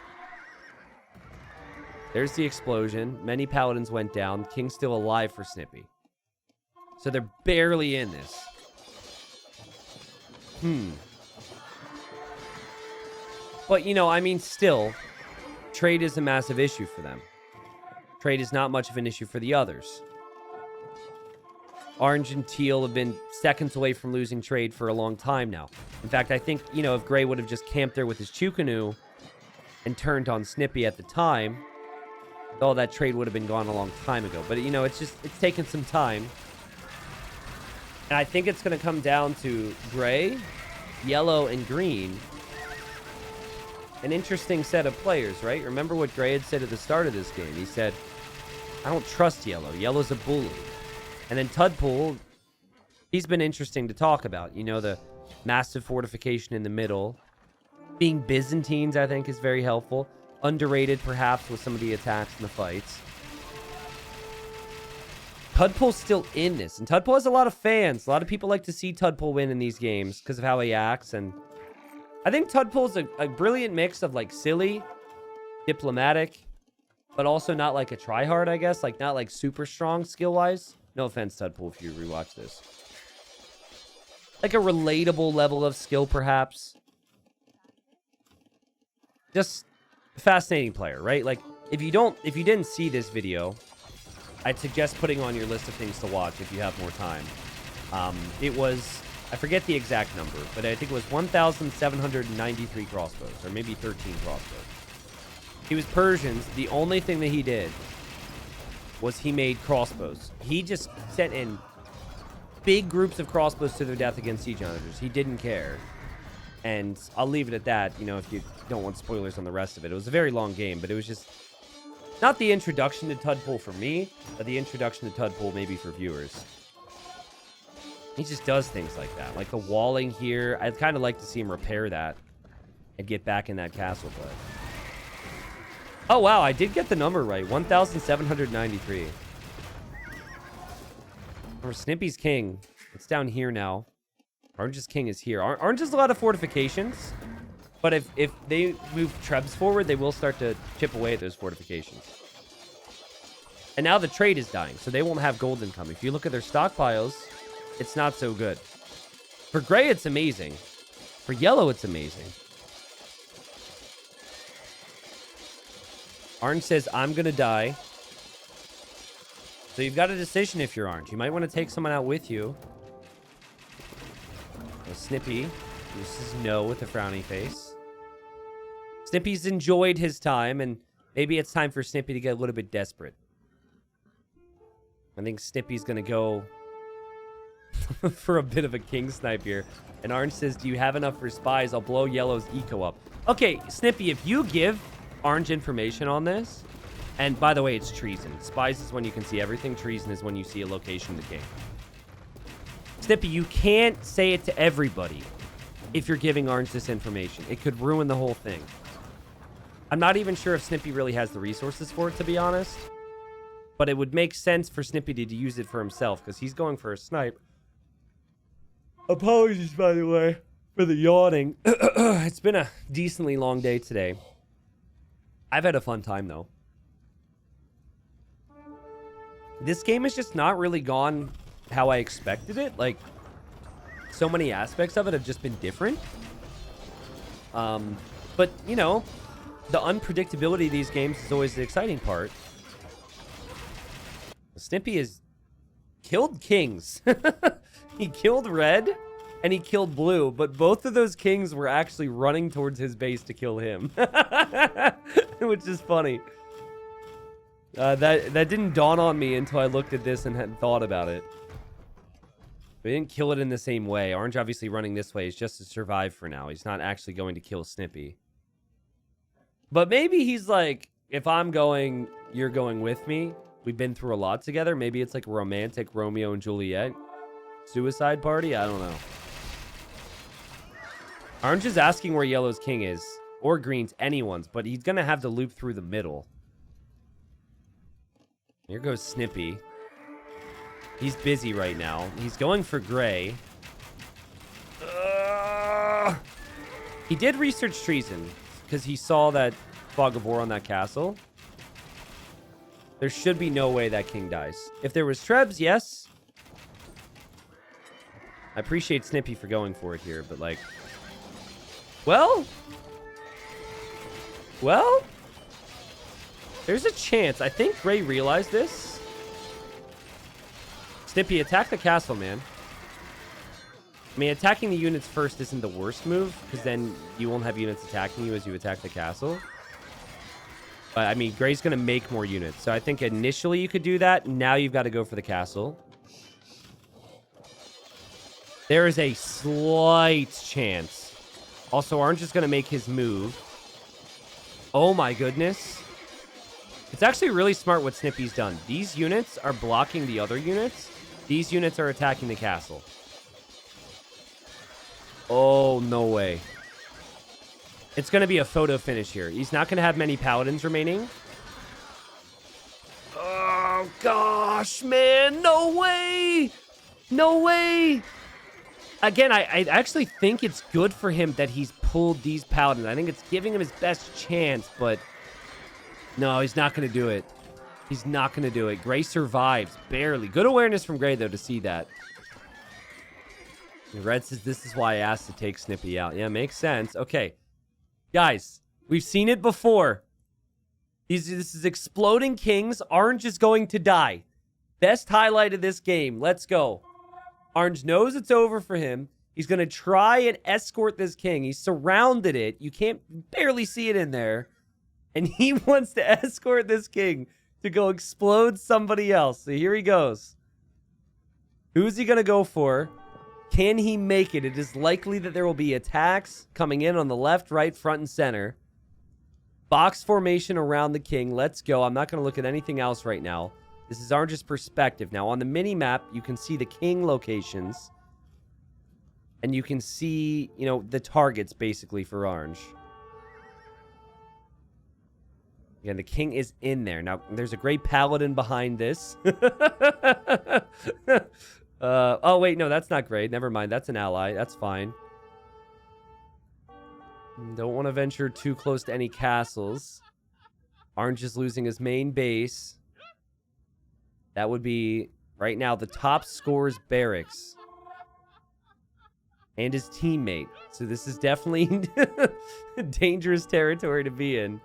There's the explosion. Many paladins went down. King's still alive for Snippy. So they're barely in this. But, you know, I mean, still, trade is a massive issue for them. Trade is not much of an issue for the others. Orange and teal have been seconds away from losing trade for a long time now. In fact, I think, you know, if Gray would have just camped there with his Chukanu and turned on Snippy at the time, all that trade would have been gone a long time ago. But, you know, it's taken some time. And I think it's going to come down to gray, yellow, and green. An interesting set of players, right? Remember what Gray had said at the start of this game. He said, I don't trust yellow. Yellow's a bully. And then Tudpool, he's been interesting to talk about. You know, the massive fortification in the middle. Being Byzantines, I think, is very helpful. Underrated, perhaps, with some of the attacks and the fights. Tudpool's still in this. And Tudpool has a lot of fans. A lot of people like to see Tudpool win in these games because of how he acts. And I think Tudpool's a brilliant mix of, like, silly, diplomatic, but also not like a tryhard, I guess. Like, not like super strong skill-wise. No offense, Tudpool, if you rewatch this. Like a relatable level of skill, perhaps. Just a fascinating player, right? Like, if you didn't see this video, I'd suggest putting on your list of things to watch if you have more time. It was, I forget the exact number, but I think it was 1,793 crossbows, or maybe 13 crossbows. He was Persians. The only thing that he did was he made crossbows. He just sent in big groups of crossbows to their death against siege hunters. He didn't care. And I'll leave it at that, you know, if you don't want spoilers on the rest of it. It was a very long game, but it was just not the introduction to Tudpool for me, but the introduction to Tudpool maybe for viewers. He just does things like that. Like the walling here. I'd kind of like to see him repair that and get back in that castle play. Oh, wow. I did get the number right. 1,793. Or Snippy's king. It's down here now. Orange's king is here. Orange has a lot of fortifications. But if they move Trebs forward, they will start to chip away at those fortifications. And now the trade is dying, so they won't have gold income. If you look at their stockpiles, it's not so good. For gray, it's amazing. For yellow, it's amazing. Orange says, I'm going to die. So you've got a decision if you're Orange. You might want to take someone out with you. Well, Snippy. This is no with a frowny face. Snippy's enjoyed his time, and maybe it's time for Snippy to get a little bit desperate. I think Snippy's going to go for a bit of a king snipe here. And Orange says, do you have enough for spies? I'll blow yellow's eco up. Okay, Snippy, if you give Orange information on this, and by the way, it's treason. Spies is when you can see everything. Treason is when you see a location of the king. Snippy, you can't say it to everybody if you're giving Orange this information. It could ruin the whole thing. I'm not even sure if Snippy really has the resources for it, to be honest. But it would make sense for Snippy to use it for himself, because he's going for a snipe. Apologies, by the way, for the yawning. It's been a decently long day today. I've had a fun time, though. This game has just not really gone how I expected it. Like, so many aspects of it have just been different. But, you know, the unpredictability of these games is always the exciting part. Snippy has killed kings. He killed red and he killed blue, but both of those kings were actually running towards his base to kill him. Which is funny. That didn't dawn on me until I looked at this and hadn't thought about it. We didn't kill it in the same way. Orange obviously running this way is just to survive for now. He's not actually going to kill Snippy. But maybe he's like, if I'm going, you're going with me. We've been through a lot together. Maybe it's like a romantic Romeo and Juliet suicide party. I don't know. Orange is asking where yellow's king is. Or green's, anyone's. But he's going to have to loop through the middle. Here goes Snippy. He's busy right now. He's going for gray. He did research treason because he saw that fog of war on that castle. There should be no way that king dies. If there was Trebs, yes. I appreciate Snippy for going for it here, but like... Well, there's a chance. I think Gray realized this. Snippy, attack the castle, man. I mean, attacking the units first isn't the worst move, because then you won't have units attacking you as you attack the castle. But, I mean, Gray's going to make more units. So I think initially you could do that. Now you've got to go for the castle. There is a slight chance. Also, Orange is going to make his move. Oh, my goodness. It's actually really smart what Snippy's done. These units are blocking the other units. These units are attacking the castle. Oh, no way. It's going to be a photo finish here. He's not going to have many paladins remaining. Oh, gosh, man. No way. No way. Again, I actually think it's good for him that he's pulled these paladins. I think it's giving him his best chance, but no, he's not going to do it. He's not going to do it. Gray survives, barely. Good awareness from Gray, though, to see that. Red says, this is why I asked to take Snippy out. Yeah, makes sense. Okay. Guys, we've seen it before. This is exploding kings. Orange is going to die. Best highlight of this game. Let's go. Orange knows it's over for him. He's going to try and escort this king. He's surrounded it. You can't barely see it in there. And he wants to escort this king to go explode somebody else. So here he goes. Who's he going to go for? Can he make it? It is likely that there will be attacks coming in on the left, right, front, and center. Box formation around the king. Let's go. I'm not going to look at anything else right now. This is Orange's perspective. Now, on the mini-map, you can see the king locations. And you can see, you know, the targets, basically, for Orange. Again, the king is in there. Now, there's a great paladin behind this. Oh, wait, no, that's not great. Never mind. That's an ally. That's fine. Don't want to venture too close to any castles. Orange is losing his main base. That would be, right now, the top scores barracks. And his teammate. So this is definitely dangerous territory to be in.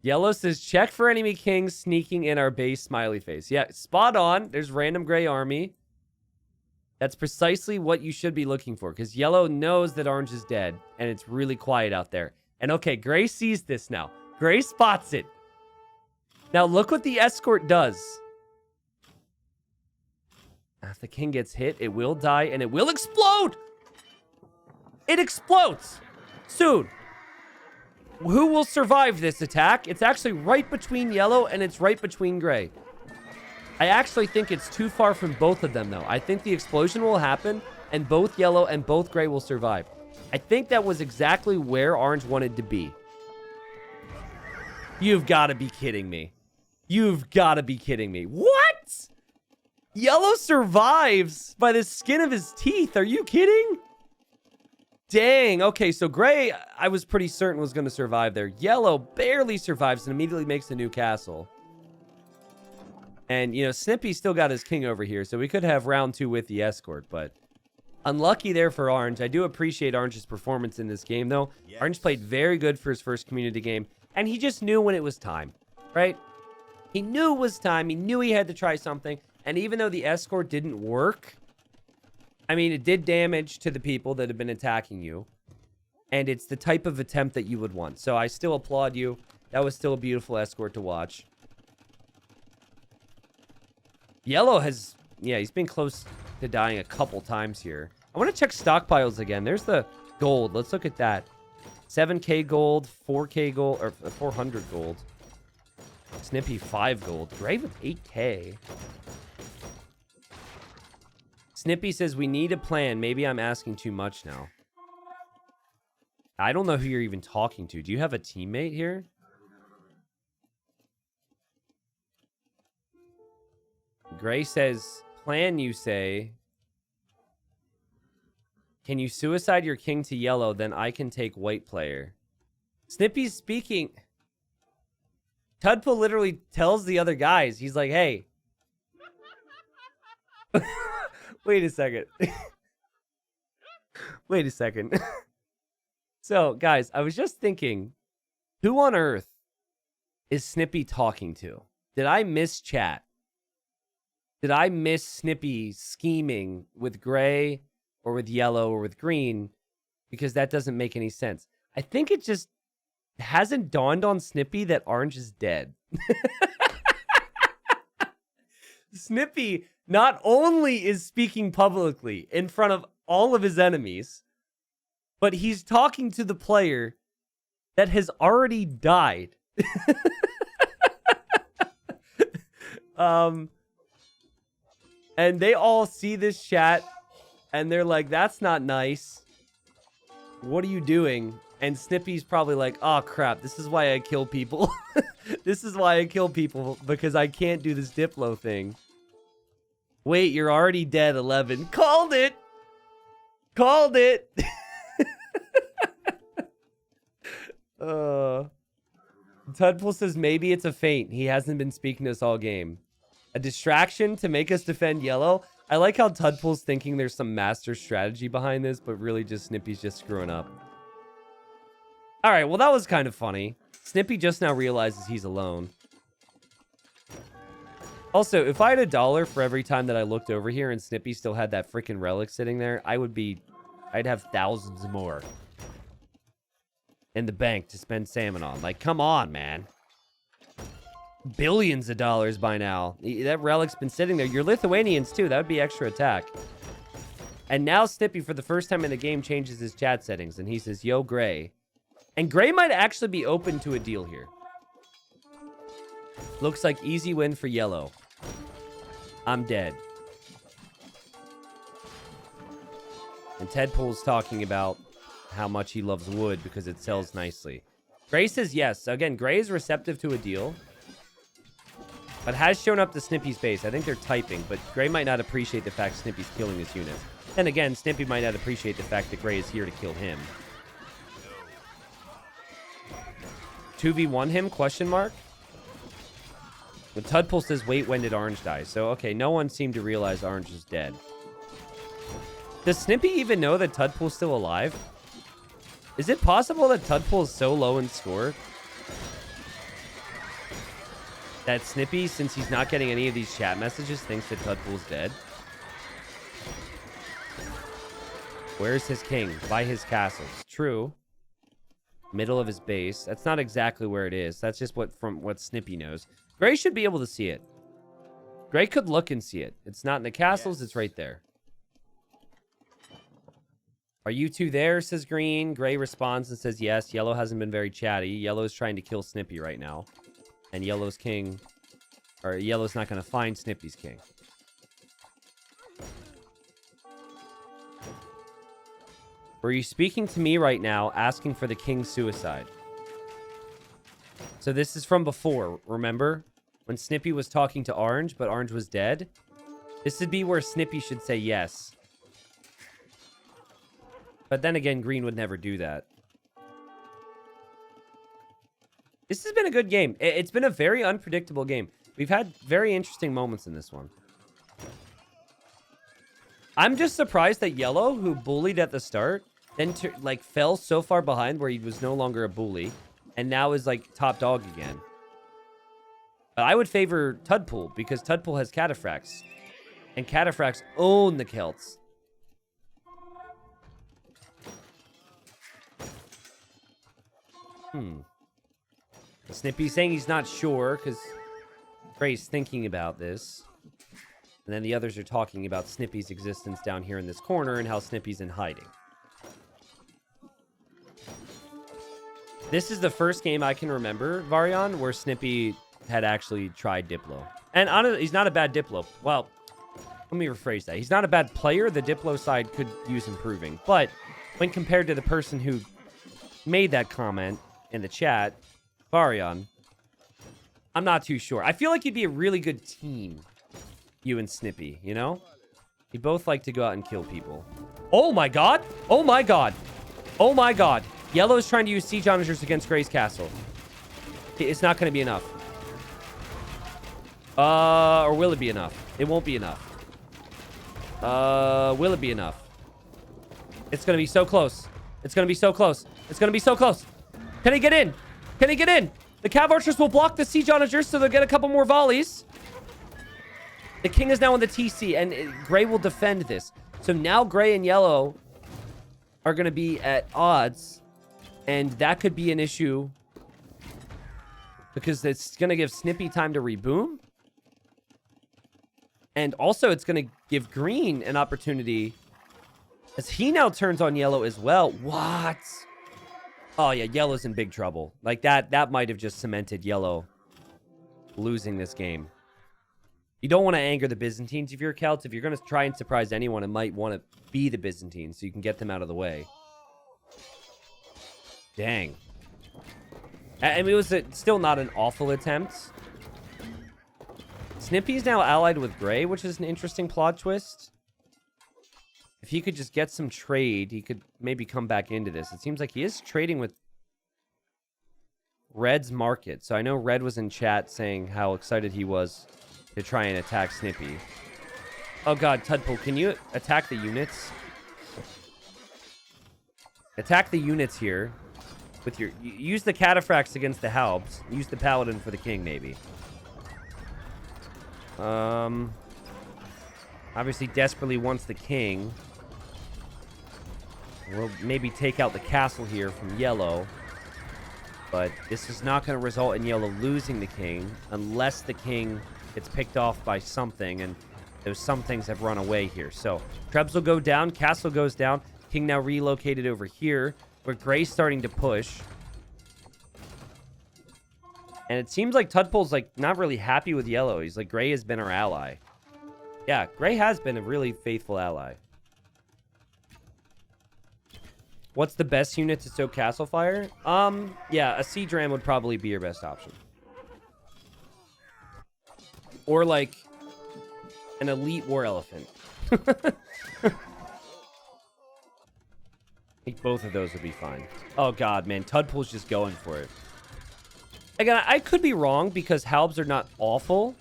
Yellow says, check for enemy kings sneaking in our base, smiley face. Yeah, spot on. There's random gray army. That's precisely what you should be looking for, because yellow knows that orange is dead, and it's really quiet out there. And okay, gray sees this now. Gray spots it. Now look what the escort does. If the king gets hit, it will die, and it will explode! It explodes! Soon. Who will survive this attack? It's actually right between yellow and it's right between gray. I actually think it's too far from both of them, though. I think the explosion will happen and both yellow and both gray will survive. I think that was exactly where orange wanted to be. You've got to be kidding me. You've got to be kidding me. What? Yellow survives by the skin of his teeth. Are you kidding? Dang. Okay, so gray, I was pretty certain was going to survive there. Yellow barely survives and immediately makes a new castle. And, you know, Snippy still got his king over here, so we could have round 2 with the escort, but unlucky there for Orange. I do appreciate Orange's performance in this game, though. Yes. Orange played very good for his first community game, and he just knew when it was time, right? He knew it was time. He knew he had to try something, and even though the escort didn't work, I mean, it did damage to the people that have been attacking you. And it's the type of attempt that you would want. So I still applaud you. That was still a beautiful escort to watch. Yellow has... Yeah, he's been close to dying a couple times here. I want to check stockpiles again. There's the gold. Let's look at that. 7k gold, 4k gold, or 400 gold. Snippy, 5 gold. Gray with 8k. Snippy says, we need a plan. Maybe I'm asking too much now. I don't know who you're even talking to. Do you have a teammate here? Gray says, plan, you say. Can you suicide your king to yellow? Then I can take white player. Snippy's speaking. Tudpo literally tells the other guys. He's like, hey. Wait a second. Wait a second. So, guys, I was just thinking, who on earth is Snippy talking to? Did I miss chat? Did I miss Snippy scheming with gray or with yellow or with green? Because that doesn't make any sense. I think it just hasn't dawned on Snippy that orange is dead. Snippy not only is speaking publicly in front of all of his enemies, but he's talking to the player that has already died. And they all see this chat and they're like, that's not nice. What are you doing? And Snippy's probably like, oh crap, this is why I kill people. This is why I kill people, because I can't do this Diplo thing. Wait, you're already dead, 11. Called it! Called it! Tudpool says maybe it's a feint. He hasn't been speaking to us all game. A distraction to make us defend yellow? I like how Tudpool's thinking there's some master strategy behind this, but really just Snippy's just screwing up. Alright, well that was kind of funny. Snippy just now realizes he's alone. Also, if I had $1 for every time that I looked over here and Snippy still had that freaking relic sitting there, I'd have thousands more in the bank to spend salmon on. Like, come on, man. Billions of dollars by now. That relic's been sitting there. You're Lithuanians, too. That would be extra attack. And now Snippy, for the first time in the game, changes his chat settings. And he says, yo, Gray. And Gray might actually be open to a deal here. Looks like easy win for yellow. I'm dead. And Tedpool's talking about how much he loves wood because it sells nicely. Gray says yes. So again, Gray is receptive to a deal, but has shown up to Snippy's base. I think they're typing, but Gray might not appreciate the fact Snippy's killing his unit. Then again, Snippy might not appreciate the fact that Gray is here to kill him. 2v1 him? Question mark? But Tudpool says, wait, when did Orange die? So, okay, no one seemed to realize Orange is dead. Does Snippy even know that Tudpool's still alive? Is it possible that Tudpool is so low in score that Snippy, since he's not getting any of these chat messages, thinks that Tudpool's dead? Where's his king? By his castles. True. Middle of his base. That's not exactly where it is. That's just from what Snippy knows. Gray should be able to see it. Gray could look and see it. It's not in the castles. It's right there. Are you two there? Says Green. Gray responds and says yes. Yellow hasn't been very chatty. Yellow is trying to kill Snippy right now. And Yellow's king... Or Yellow's not going to find Snippy's king. Were you speaking to me right now asking for the king's suicide? So this is from before, remember? When Snippy was talking to Orange, but Orange was dead? This would be where Snippy should say yes. But then again, Green would never do that. This has been a good game. It's been a very unpredictable game. We've had very interesting moments in this one. I'm just surprised that Yellow, who bullied at the start, then like fell so far behind where he was no longer a bully, and now is like top dog again. But I would favor Tudpool because Tudpool has Cataphracts, and Cataphracts own the Celts. Snippy's saying he's not sure because Gray's thinking about this. And then the others are talking about Snippy's existence down here in this corner and how Snippy's in hiding. This is the first game I can remember, Varian, where Snippy had actually tried Diplo. And honestly, he's not a bad Diplo. Well, let me rephrase that. He's not a bad player. The Diplo side could use improving. But when compared to the person who made that comment in the chat, Varian, I'm not too sure. I feel like you'd be a really good team, you and Snippy, you know? You both like to go out and kill people. Oh my god! Oh my god! Oh my god! Yellow is trying to use siege onagers against Gray's castle. It's not going to be enough. Or will it be enough? It won't be enough. Will it be enough? It's going to be so close. It's going to be so close. It's going to be so close. Can he get in? Can he get in? The Cav Archers will block the siege onagers so they'll get a couple more volleys. The king is now on the TC, and gray will defend this. So now gray and yellow are going to be at odds, and that could be an issue because it's going to give Snippy time to reboom. And also it's going to give green an opportunity as he now turns on yellow as well. What? Oh, yeah, yellow's in big trouble. Like, that might have just cemented yellow losing this game. You don't want to anger the Byzantines if you're a Celt. If you're going to try and surprise anyone, it might want to be the Byzantines so you can get them out of the way. Dang. I mean, it was still not an awful attempt. Snippy's now allied with Gray, which is an interesting plot twist. If he could just get some trade, he could maybe come back into this. It seems like he is trading with Red's market. So I know Red was in chat saying how excited he was to try and attack Snippy. Oh god, Tudpool, can you attack the units? Attack the units here. With your... Use the cataphracts against the Halbs. Use the Paladin for the king, maybe. Obviously desperately wants the king. We'll maybe take out the castle here from yellow. But this is not going to result in yellow losing the king unless the king gets picked off by something, and those some things have run away here. So Trebs will go down, castle goes down, king now relocated over here, where Gray's starting to push. And it seems like Tudpool's like not really happy with yellow. He's like, Gray has been our ally. Yeah, Gray has been a really faithful ally. What's the best unit to soak castle fire? Yeah, a siege ram would probably be your best option. Or like an elite war elephant. I think both of those would be fine. Oh god, man, Tudpool's just going for it. Again, I could be wrong because Halbs are not awful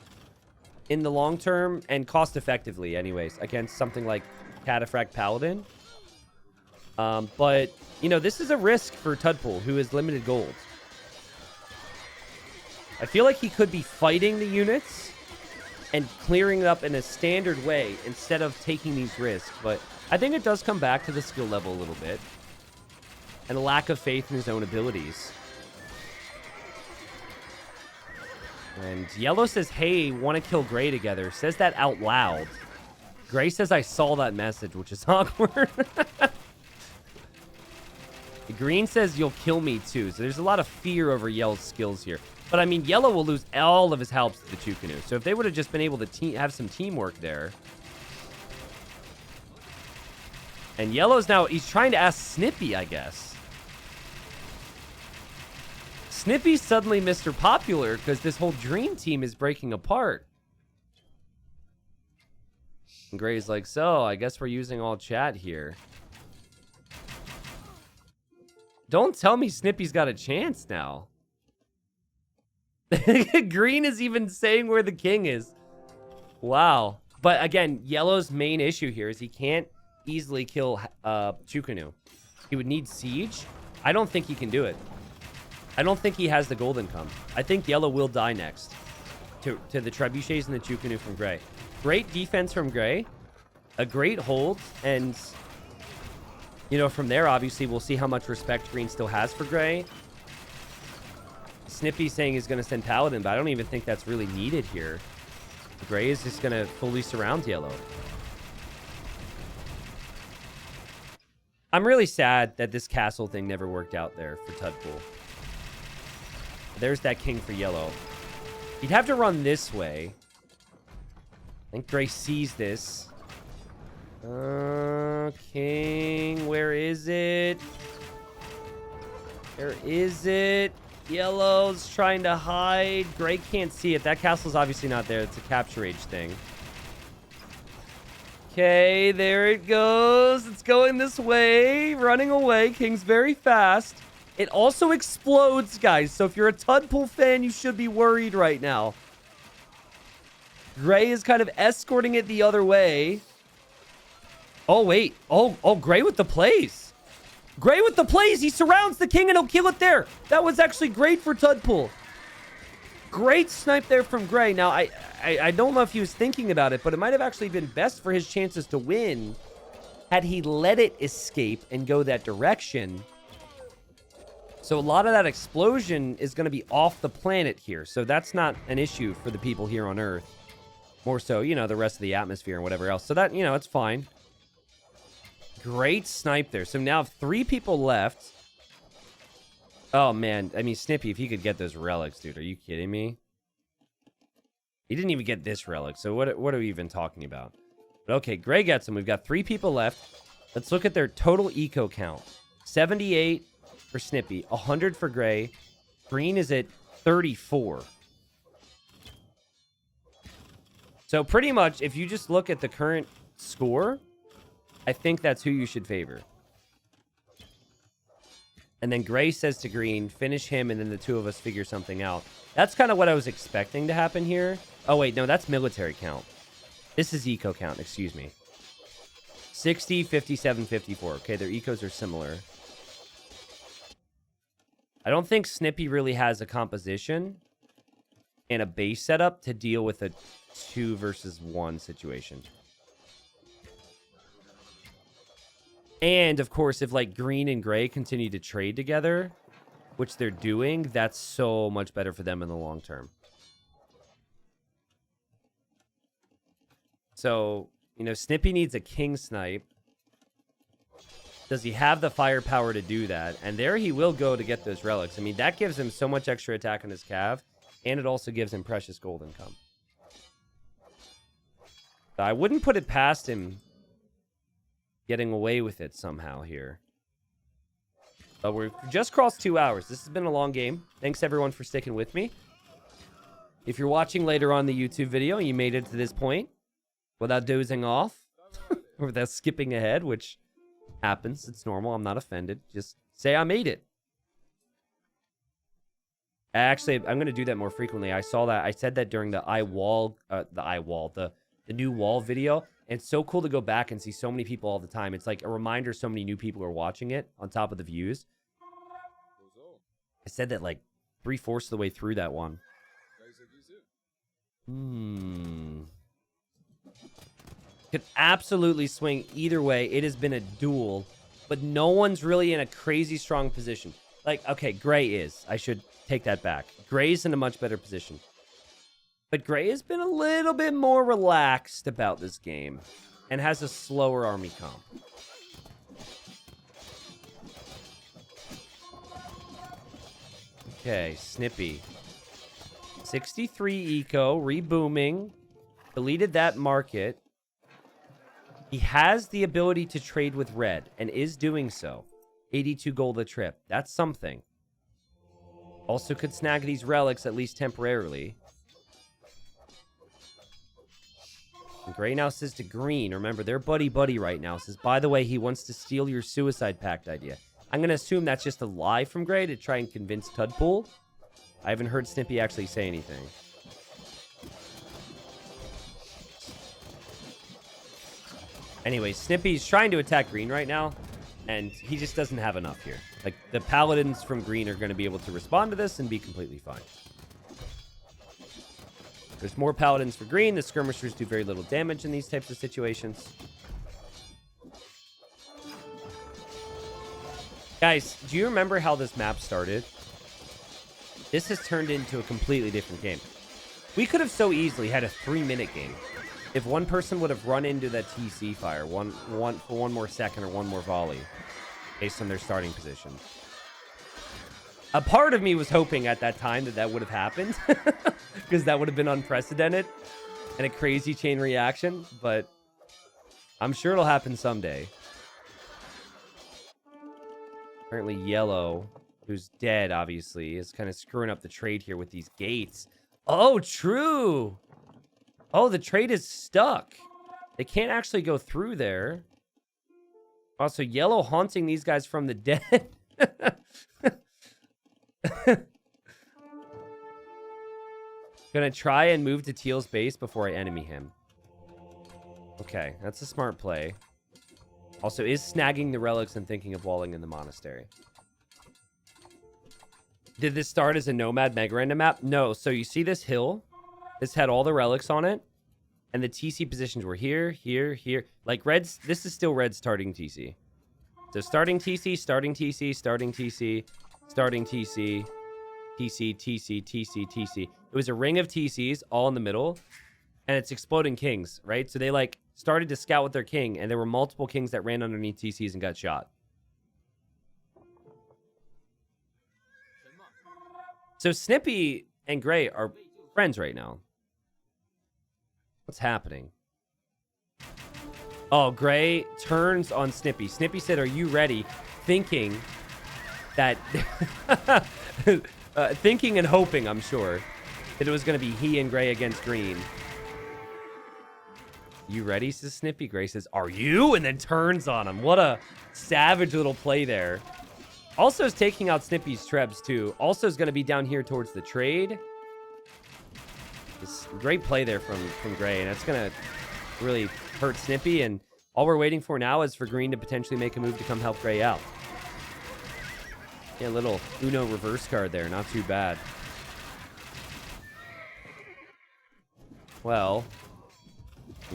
in the long term and cost effectively anyways against something like Cataphract Paladin. But, you know, this is a risk for Tudpool, who is limited gold. I feel like he could be fighting the units and clearing it up in a standard way instead of taking these risks. But I think it does come back to the skill level a little bit and a lack of faith in his own abilities. And Yellow says, hey, want to kill Gray together. Says that out loud. Gray says, I saw that message, which is awkward. Green says, you'll kill me too. So there's a lot of fear over Yellow's skills here. But I mean, Yellow will lose all of his helps to the Chukanu. So if they would have just been able to have some teamwork there. And Yellow's now, he's trying to ask Snippy, I guess. Snippy's suddenly Mr. Popular because this whole dream team is breaking apart. And Gray's like, so, I guess we're using all chat here. Don't tell me Snippy's got a chance now. Green is even saying where the king is. Wow. But again, Yellow's main issue here is he can't easily kill Chukanu. He would need siege. I don't think he can do it. I don't think he has the gold income. I think Yellow will die next to the Trebuchets and the Chukanu from Gray. Great defense from Gray. A great hold. And, you know, from there, obviously, we'll see how much respect Green still has for Gray. Snippy saying he's going to send Paladin, but I don't even think that's really needed here. Gray is just going to fully surround Yellow. I'm really sad that this castle thing never worked out there for Tudpool. There's that king for Yellow. He'd have to run this way. I think Gray sees this. King, where is it? Where is it? Yellow's trying to hide. Gray can't see it. That castle's obviously not there. It's a capture age thing. Okay, there it goes. It's going this way. Running away. King's very fast. It also explodes, guys. So if you're a Tudpool fan, you should be worried right now. Gray is kind of escorting it the other way. Oh, wait. Oh, Gray with the plays. Gray with the plays. He surrounds the king and he'll kill it there. That was actually great for Tudpool. Great snipe there from Gray. Now, I don't know if he was thinking about it, but it might have actually been best for his chances to win had he let it escape and go that direction. So a lot of that explosion is going to be off the planet here. So that's not an issue for the people here on Earth. More so, you know, the rest of the atmosphere and whatever else. So that, you know, it's fine. Great snipe there. So now 3 people left. Oh, man. I mean, Snippy, if he could get those relics, dude. Are you kidding me? He didn't even get this relic. So what are we even talking about? But okay, Gray gets them. We've got 3 people left. Let's look at their total eco count. 78 for Snippy. 100 for Gray. Green is at 34. So pretty much, if you just look at the current score, I think that's who you should favor. And then Gray says to Green, finish him, and then the 2 of us figure something out. That's kind of what I was expecting to happen here. Oh, wait, no, that's military count. This is eco count, excuse me. 60, 57, 54. Okay, their ecos are similar. I don't think Snippy really has a composition and a base setup to deal with a 2 versus 1 situation. And, of course, if, like, Green and Gray continue to trade together, which they're doing, that's so much better for them in the long term. So, you know, Snippy needs a king snipe. Does he have the firepower to do that? And there he will go to get those relics. I mean, that gives him so much extra attack on his cav, and it also gives him precious gold income. I wouldn't put it past him getting away with it somehow here. But we've just crossed 2 hours. This has been a long game. Thanks, everyone, for sticking with me. If you're watching later on the YouTube video and you made it to this point without dozing off or without skipping ahead, which happens, it's normal. I'm not offended. Just say I made it. Actually, I'm going to do that more frequently. I saw that. I said that during the the new wall video. And it's so cool to go back and see so many people all the time. It's like a reminder so many new people are watching it on top of the views. I said that like 3/4 of the way through that one. Could absolutely swing either way. It has been a duel, but no one's really in a crazy strong position. Like, okay, Gray is. I should take that back. Gray's in a much better position. But Gray has been a little bit more relaxed about this game and has a slower army comp. Okay, Snippy. 63 eco, rebooming. Deleted that market. He has the ability to trade with red and is doing so. 82 gold a trip. That's something. Also could snag these relics at least temporarily. And Gray now says to Green, remember, they're buddy-buddy right now. Says, by the way, he wants to steal your suicide pact idea. I'm going to assume that's just a lie from Gray to try and convince Tudpool. I haven't heard Snippy actually say anything. Anyway, Snippy's trying to attack Green right now, and he just doesn't have enough here. Like, the paladins from Green are going to be able to respond to this and be completely fine. There's more paladins for Green. The skirmishers do very little damage in these types of situations. Guys, do you remember how this map started? This has turned into a completely different game. We could have so easily had a 3-minute game if one person would have run into that TC fire for one more second or one more volley based on their starting position. A part of me was hoping at that time that would have happened because that would have been unprecedented and a crazy chain reaction, but I'm sure it'll happen someday. Apparently Yellow, who's dead, obviously, is kind of screwing up the trade here with these gates. Oh, true. Oh, the trade is stuck. They can't actually go through there. Also, Yellow haunting these guys from the dead. Gonna try and move to Teal's base before I enemy him. Okay, that's a smart play. Also, is snagging the relics and thinking of walling in the monastery. Did this start as a Nomad Mega Random map? No. So you see this hill? This had all the relics on it. And the TC positions were here, here, here. Like Red's, this is still Red's starting TC. So starting TC, starting TC, starting TC, starting TC, TC, TC, TC, TC. It was a ring of TCs all in the middle. And it's exploding kings, right? So they like started to scout with their king. And there were multiple kings that ran underneath TCs and got shot. So Snippy and Gray are friends right now. What's happening? Oh, Gray turns on Snippy. Snippy said, "Are you ready?" Thinking that... thinking and hoping, I'm sure, that it was going to be he and Gray against Green. "You ready?" says Snippy. Gray says, "Are you?" And then turns on him. What a savage little play there. Also is taking out Snippy's trebs, too. Also is going to be down here towards the trade. It's a great play there from Gray, and that's going to really hurt Snippy. And all we're waiting for now is for Green to potentially make a move to come help Gray out. Yeah, little Uno reverse card there. Not too bad. Well,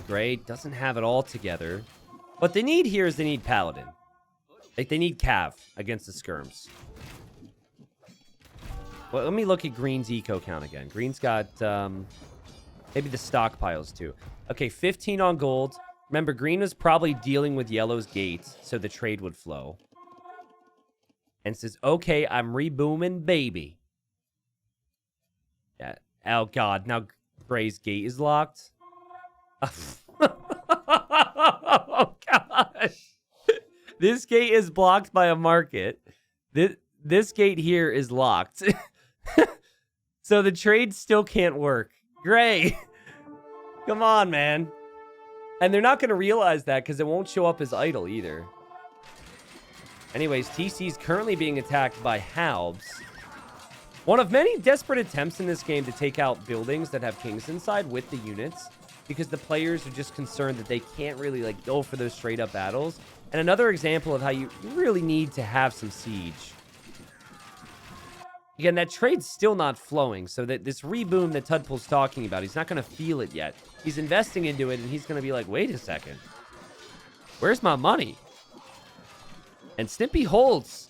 Gray doesn't have it all together. What they need here is they need Paladin. Like, they need Cav against the Skirms. Well, let me look at Green's eco count again. Green's got, maybe the stockpiles, too. Okay, 15 on gold. Remember, Green was probably dealing with Yellow's gates, so the trade would flow. And says, "Okay, I'm rebooming, baby." Yeah. Oh, God. Now Gray's gate is locked. Oh, gosh. This gate is blocked by a market. This gate here is locked. So the trade still can't work. Gray. Come on, man. And they're not going to realize that because it won't show up as idle either. Anyways, TC is currently being attacked by Halbs. One of many desperate attempts in this game to take out buildings that have kings inside with the units, because the players are just concerned that they can't really like go for those straight up battles. And another example of how you really need to have some siege. Again, that trade's still not flowing, so that this reboom that Tudpool's talking about, he's not going to feel it yet. He's investing into it, and he's going to be like, "Wait a second. Where's my money?" And Snippy holds.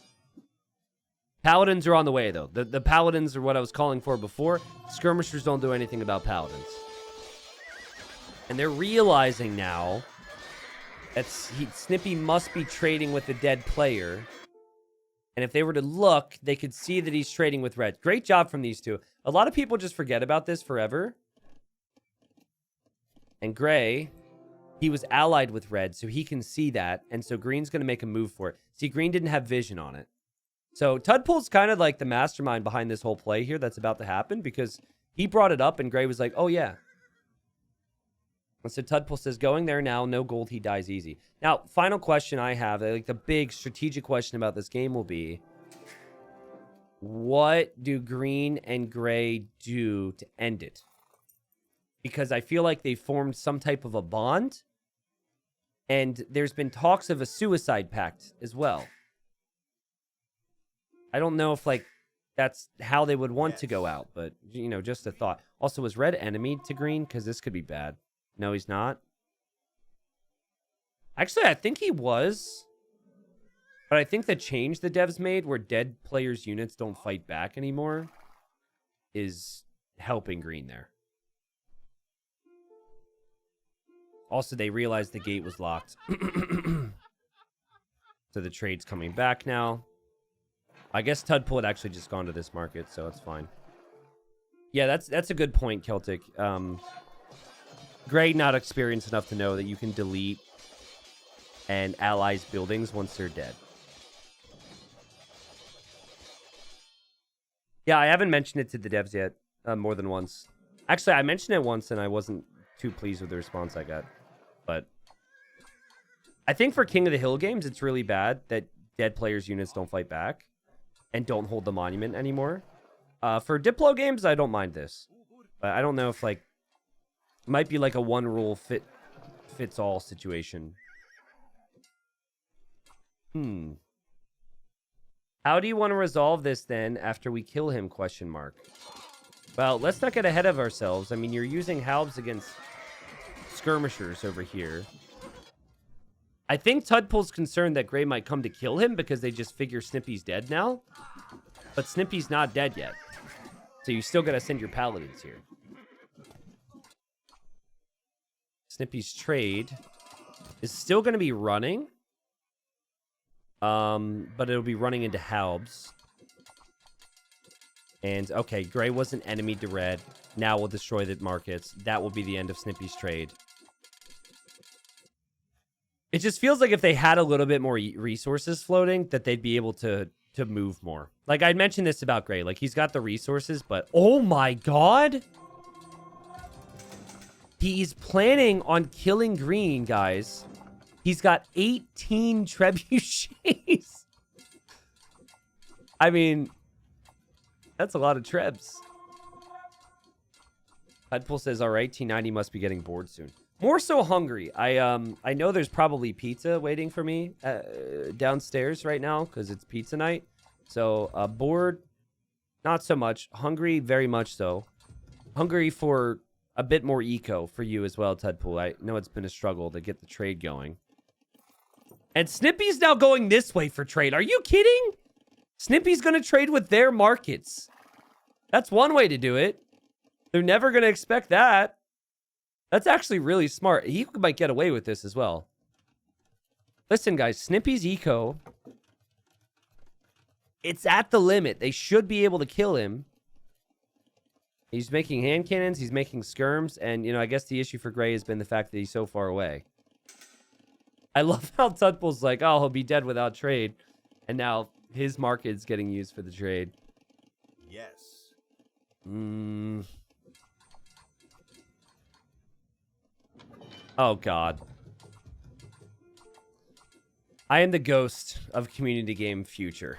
Paladins are on the way, though. The Paladins are what I was calling for before. Skirmishers don't do anything about Paladins. And they're realizing now that Snippy must be trading with a dead player. And if they were to look, they could see that he's trading with Red. Great job from these two. A lot of people just forget about this forever. And Gray, he was allied with Red, so he can see that. And so Green's going to make a move for it. See, Green didn't have vision on it. So Tudpool's kind of like the mastermind behind this whole play here that's about to happen, because he brought it up and Gray was like, "Oh, yeah." And so Tudpool says, "Going there now, no gold, he dies easy." Now, final question I have, like the big strategic question about this game will be, what do Green and Gray do to end it? Because I feel like they formed some type of a bond, and there's been talks of a suicide pact as well. I don't know if, like, that's how they would want to go out, but, you know, just a thought. Also, was Red enemy to Green? Because this could be bad. No, he's not. Actually, I think he was. But I think the change the devs made where dead players' units don't fight back anymore is helping Green there. Also, they realized the gate was locked. So the trade's coming back now. I guess Tudpool had actually just gone to this market, so it's fine. Yeah, that's a good point, Celtic. Gray not experienced enough to know that you can delete and allies buildings once they're dead. Yeah, I haven't mentioned it to the devs yet, more than once. Actually, I mentioned it once and I wasn't too pleased with the response I got. But I think for King of the Hill games, it's really bad that dead players' units don't fight back and don't hold the monument anymore. For Diplo games, I don't mind this. But I don't know if, like, it might be like a one rule fits all situation. How do you want to resolve this then after we kill him, question mark? Well, let's not get ahead of ourselves. I mean, you're using halbs against skirmishers over here. I think Tudpool's concerned that Gray might come to kill him because they just figure Snippy's dead now. But Snippy's not dead yet. So you still got to send your paladins here. Snippy's trade is still going to be running. But it'll be running into halbs. And, okay, Gray was an enemy to red. Now we'll destroy the markets. That will be the end of Snippy's trade. It just feels like if they had a little bit more resources floating, that they'd be able to move more. Like, I'd mentioned this about Gray. Like, he's got the resources, but... Oh, my God! He's planning on killing green, guys. He's got 18 trebuchets. I mean... That's a lot of trebs. Hudpool says, all right, T90 must be getting bored soon. More so hungry. I know there's probably pizza waiting for me downstairs right now because it's pizza night. So bored, not so much. Hungry, very much so. Hungry for a bit more eco for you as well, Tudpool. I know it's been a struggle to get the trade going. And Snippy's now going this way for trade. Are you kidding? Snippy's going to trade with their markets. That's one way to do it. They're never going to expect that. That's actually really smart. He might get away with this as well. Listen, guys. Snippy's eco. It's at the limit. They should be able to kill him. He's making hand cannons. He's making skirms. And, you know, I guess the issue for Gray has been the fact that he's so far away. I love how Tudpool's like, oh, he'll be dead without trade. And now his market's getting used for the trade. Yes. Oh, God. I am the ghost of community game future.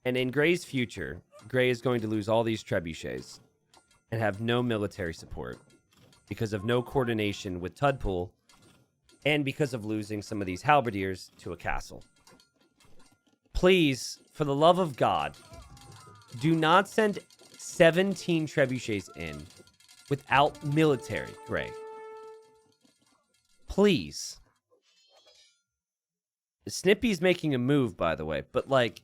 And in Gray's future, Gray is going to lose all these trebuchets and have no military support because of no coordination with Tudpool and because of losing some of these halberdiers to a castle. Please, for the love of God, do not send 17 trebuchets in without military, Gray. Please. Snippy's making a move, by the way, but like...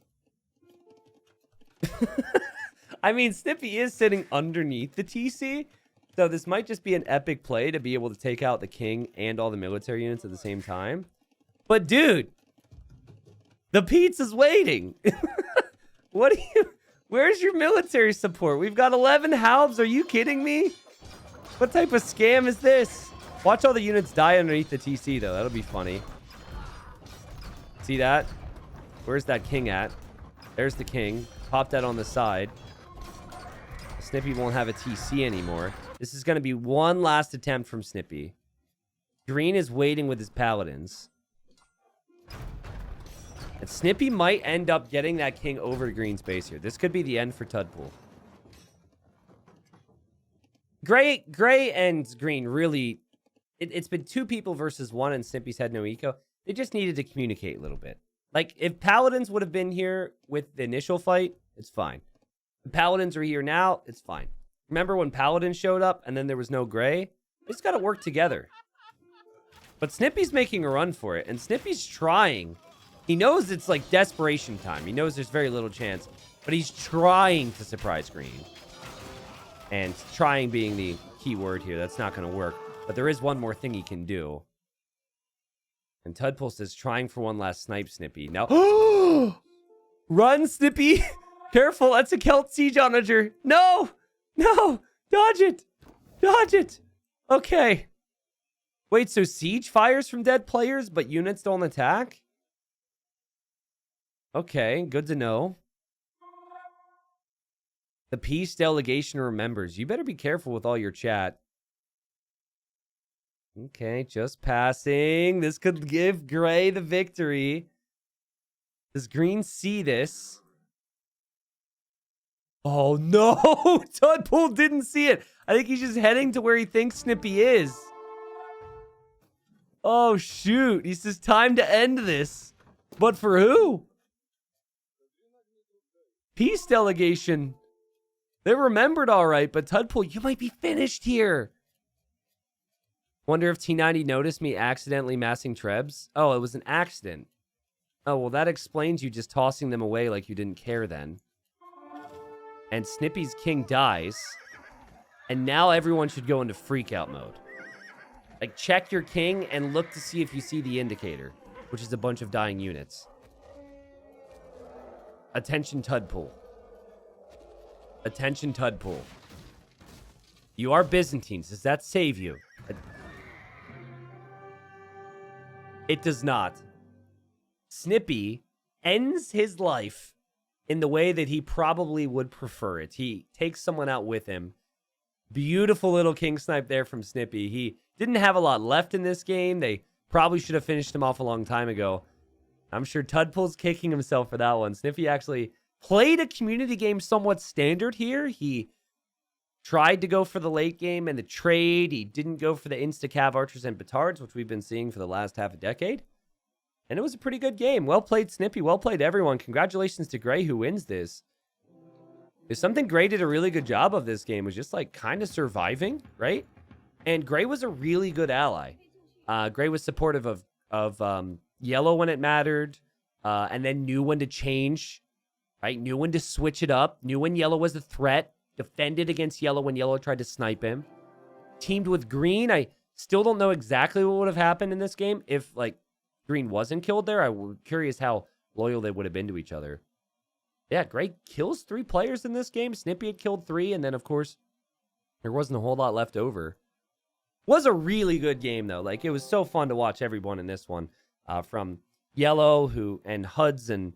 I mean, Snippy is sitting underneath the TC, so this might just be an epic play to be able to take out the king and all the military units at the same time. But dude, the pizza's waiting. What do you... Where's your military support? We've got 11 halbs. Are you kidding me? What type of scam is this? Watch all the units die underneath the TC, though. That'll be funny. See that? Where's that king at? There's the king. Pop that on the side. Snippy won't have a TC anymore. This is going to be one last attempt from Snippy. Green is waiting with his paladins. And Snippy might end up getting that king over to green space here. This could be the end for Tudpool. Gray and green really... It's been two people versus one, and Snippy's had no eco. They just needed to communicate a little bit. Like, if Paladins would have been here with the initial fight, it's fine. If Paladins are here now, it's fine. Remember when Paladins showed up, and then there was no Gray? They just gotta work together. But Snippy's making a run for it, and Snippy's trying. He knows it's, like, desperation time. He knows there's very little chance. But he's trying to surprise green. And trying being the key word here. That's not gonna work. But there is one more thing he can do. And Tudpool says, trying for one last snipe, Snippy. Now, run, Snippy! Careful, that's a Celt Siege Onager. No! No! Dodge it! Dodge it! Okay. Wait, so Siege fires from dead players, but units don't attack? Okay, good to know. The Peace Delegation remembers. You better be careful with all your chat. Okay, just passing. This could give Gray the victory. Does green see this? Oh, no! Tudpool didn't see it. I think he's just heading to where he thinks Snippy is. Oh, shoot. He says, time to end this. But for who? Peace delegation. They remembered all right, but Tudpool, you might be finished here. Wonder if T90 noticed me accidentally massing Trebs. Oh, it was an accident. Oh, well, that explains you just tossing them away like you didn't care then. And Snippy's king dies. And now everyone should go into freakout mode. Like, check your king and look to see if you see the indicator, which is a bunch of dying units. Attention, Tudpool. Attention, Tudpool. You are Byzantines. Does that save you? It does not. Snippy ends his life in the way that he probably would prefer it. He takes someone out with him. Beautiful little king snipe there from Snippy. He didn't have a lot left in this game. They probably should have finished him off a long time ago. I'm sure Tudpool's kicking himself for that one. Snippy actually played a community game somewhat standard here. He tried to go for the late game and the trade. He didn't go for the insta-cav archers and petards, which we've been seeing for the last half a decade. And it was a pretty good game. Well played, Snippy. Well played, everyone. Congratulations to Gray, who wins this. There's something Gray did a really good job of this game, was just like kind of surviving, right? And Gray was a really good ally. Gray was supportive of Yellow when it mattered, and then knew when to change, right? Knew when to switch it up, knew when Yellow was a threat, defended against Yellow when Yellow tried to snipe him. Teamed with Green. I still don't know exactly what would have happened in this game if, like, Green wasn't killed there. I'm curious how loyal they would have been to each other. Yeah, Gray kills 3 players in this game. Snippy had killed 3, and then, of course, there wasn't a whole lot left over. Was a really good game, though. Like, it was so fun to watch everyone in this one. From Yellow, and Huds, and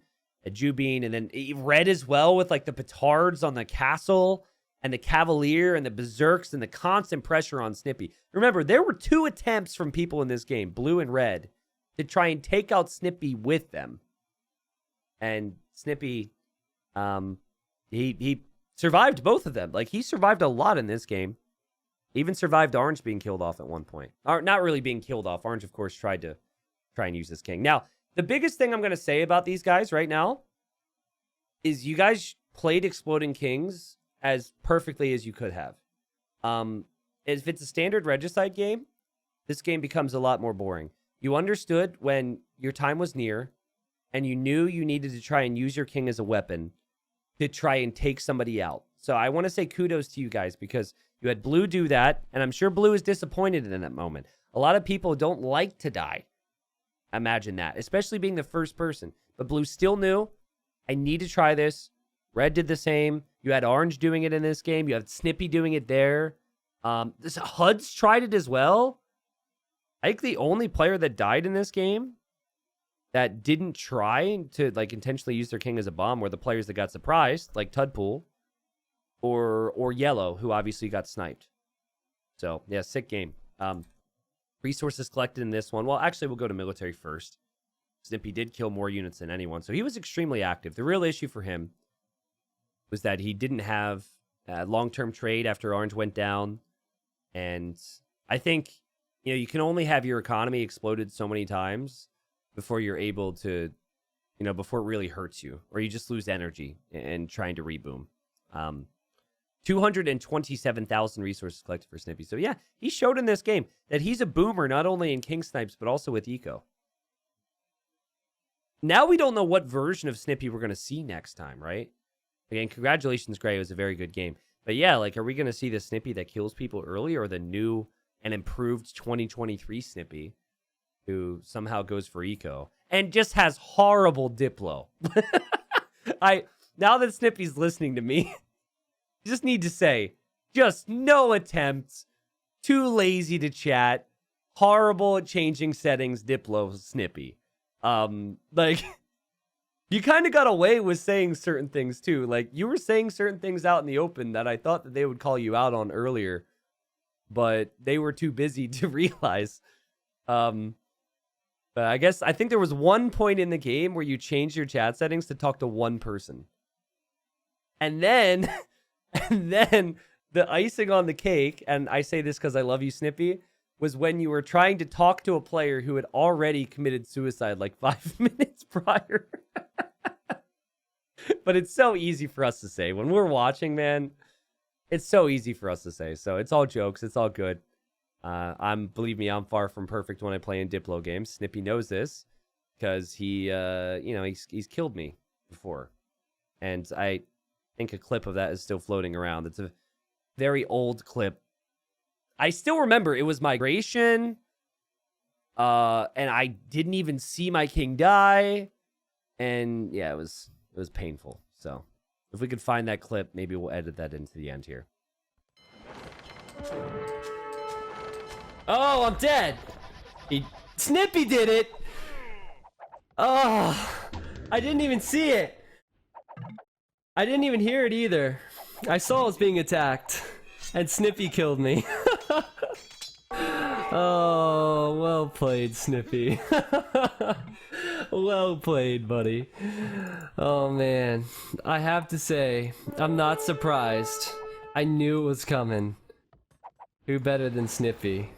Jubine, and then Red as well, with, like, the petards on the castle, and the Cavalier, and the Berserks, and the constant pressure on Snippy. Remember, there were 2 attempts from people in this game, Blue and Red, to try and take out Snippy with them. And Snippy, he survived both of them. Like, he survived a lot in this game. Even survived Orange being killed off at one point. Or not really being killed off. Orange, of course, tried to try and use this king. Now, the biggest thing I'm going to say about these guys right now is you guys played Exploding Kings as perfectly as you could have. If it's a standard Regicide game, this game becomes a lot more boring. You understood when your time was near, and you knew you needed to try and use your king as a weapon to try and take somebody out. So I want to say kudos to you guys, because you had Blue do that, and I'm sure Blue is disappointed in that moment. A lot of people don't like to die. Imagine that, especially being the first person. But Blue still knew, I need to try this. Red did the same. You had Orange doing it in this game. You had Snippy doing it there. This Huds tried it as well. I think the only player that died in this game that didn't try to, like, intentionally use their king as a bomb were the players that got surprised, like Tudpool or Yellow, who obviously got sniped. So, yeah, sick game. Resources collected in this one. Well, actually, we'll go to military first. Snippy did kill more units than anyone, so he was extremely active. The real issue for him was that he didn't have long-term trade after Orange went down, and I think, you know, you can only have your economy exploded so many times before you're able to, you know, before it really hurts you, or you just lose energy in trying to reboom. 227,000 resources collected for Snippy. So yeah, he showed in this game that he's a boomer, not only in King Snipes, but also with Eco. Now we don't know what version of Snippy we're going to see next time, right? Again, congratulations, Gray. It was a very good game. But yeah, like, are we going to see the Snippy that kills people early, or the new and improved 2023 Snippy who somehow goes for Eco and just has horrible Diplo? Now that Snippy's listening to me, just need to say, just no attempts, too lazy to chat, horrible at changing settings, Diplo Snippy. Like, you kind of got away with saying certain things too. Like, you were saying certain things out in the open that I thought that they would call you out on earlier, but they were too busy to realize. But I think there was one point in the game where you changed your chat settings to talk to one person. And then the icing on the cake, and I say this because I love you, Snippy, was when you were trying to talk to a player who had already committed suicide like 5 minutes prior. But it's so easy for us to say. When we're watching, man, it's so easy for us to say. So it's all jokes. It's all good. Believe me, I'm far from perfect when I play in Diplo games. Snippy knows this because he, he's killed me before. And I think a clip of that is still floating around. It's a very old clip. I still remember it was migration. And I didn't even see my king die. And yeah, it was painful. So if we could find that clip, maybe we'll edit that into the end here. Oh, I'm dead. Snippy did it. Oh, I didn't even see it. I didn't even hear it either. I saw I was being attacked, and Snippy killed me. Oh, well played, Snippy. Well played, buddy. Oh, man. I have to say, I'm not surprised. I knew it was coming. Who better than Snippy?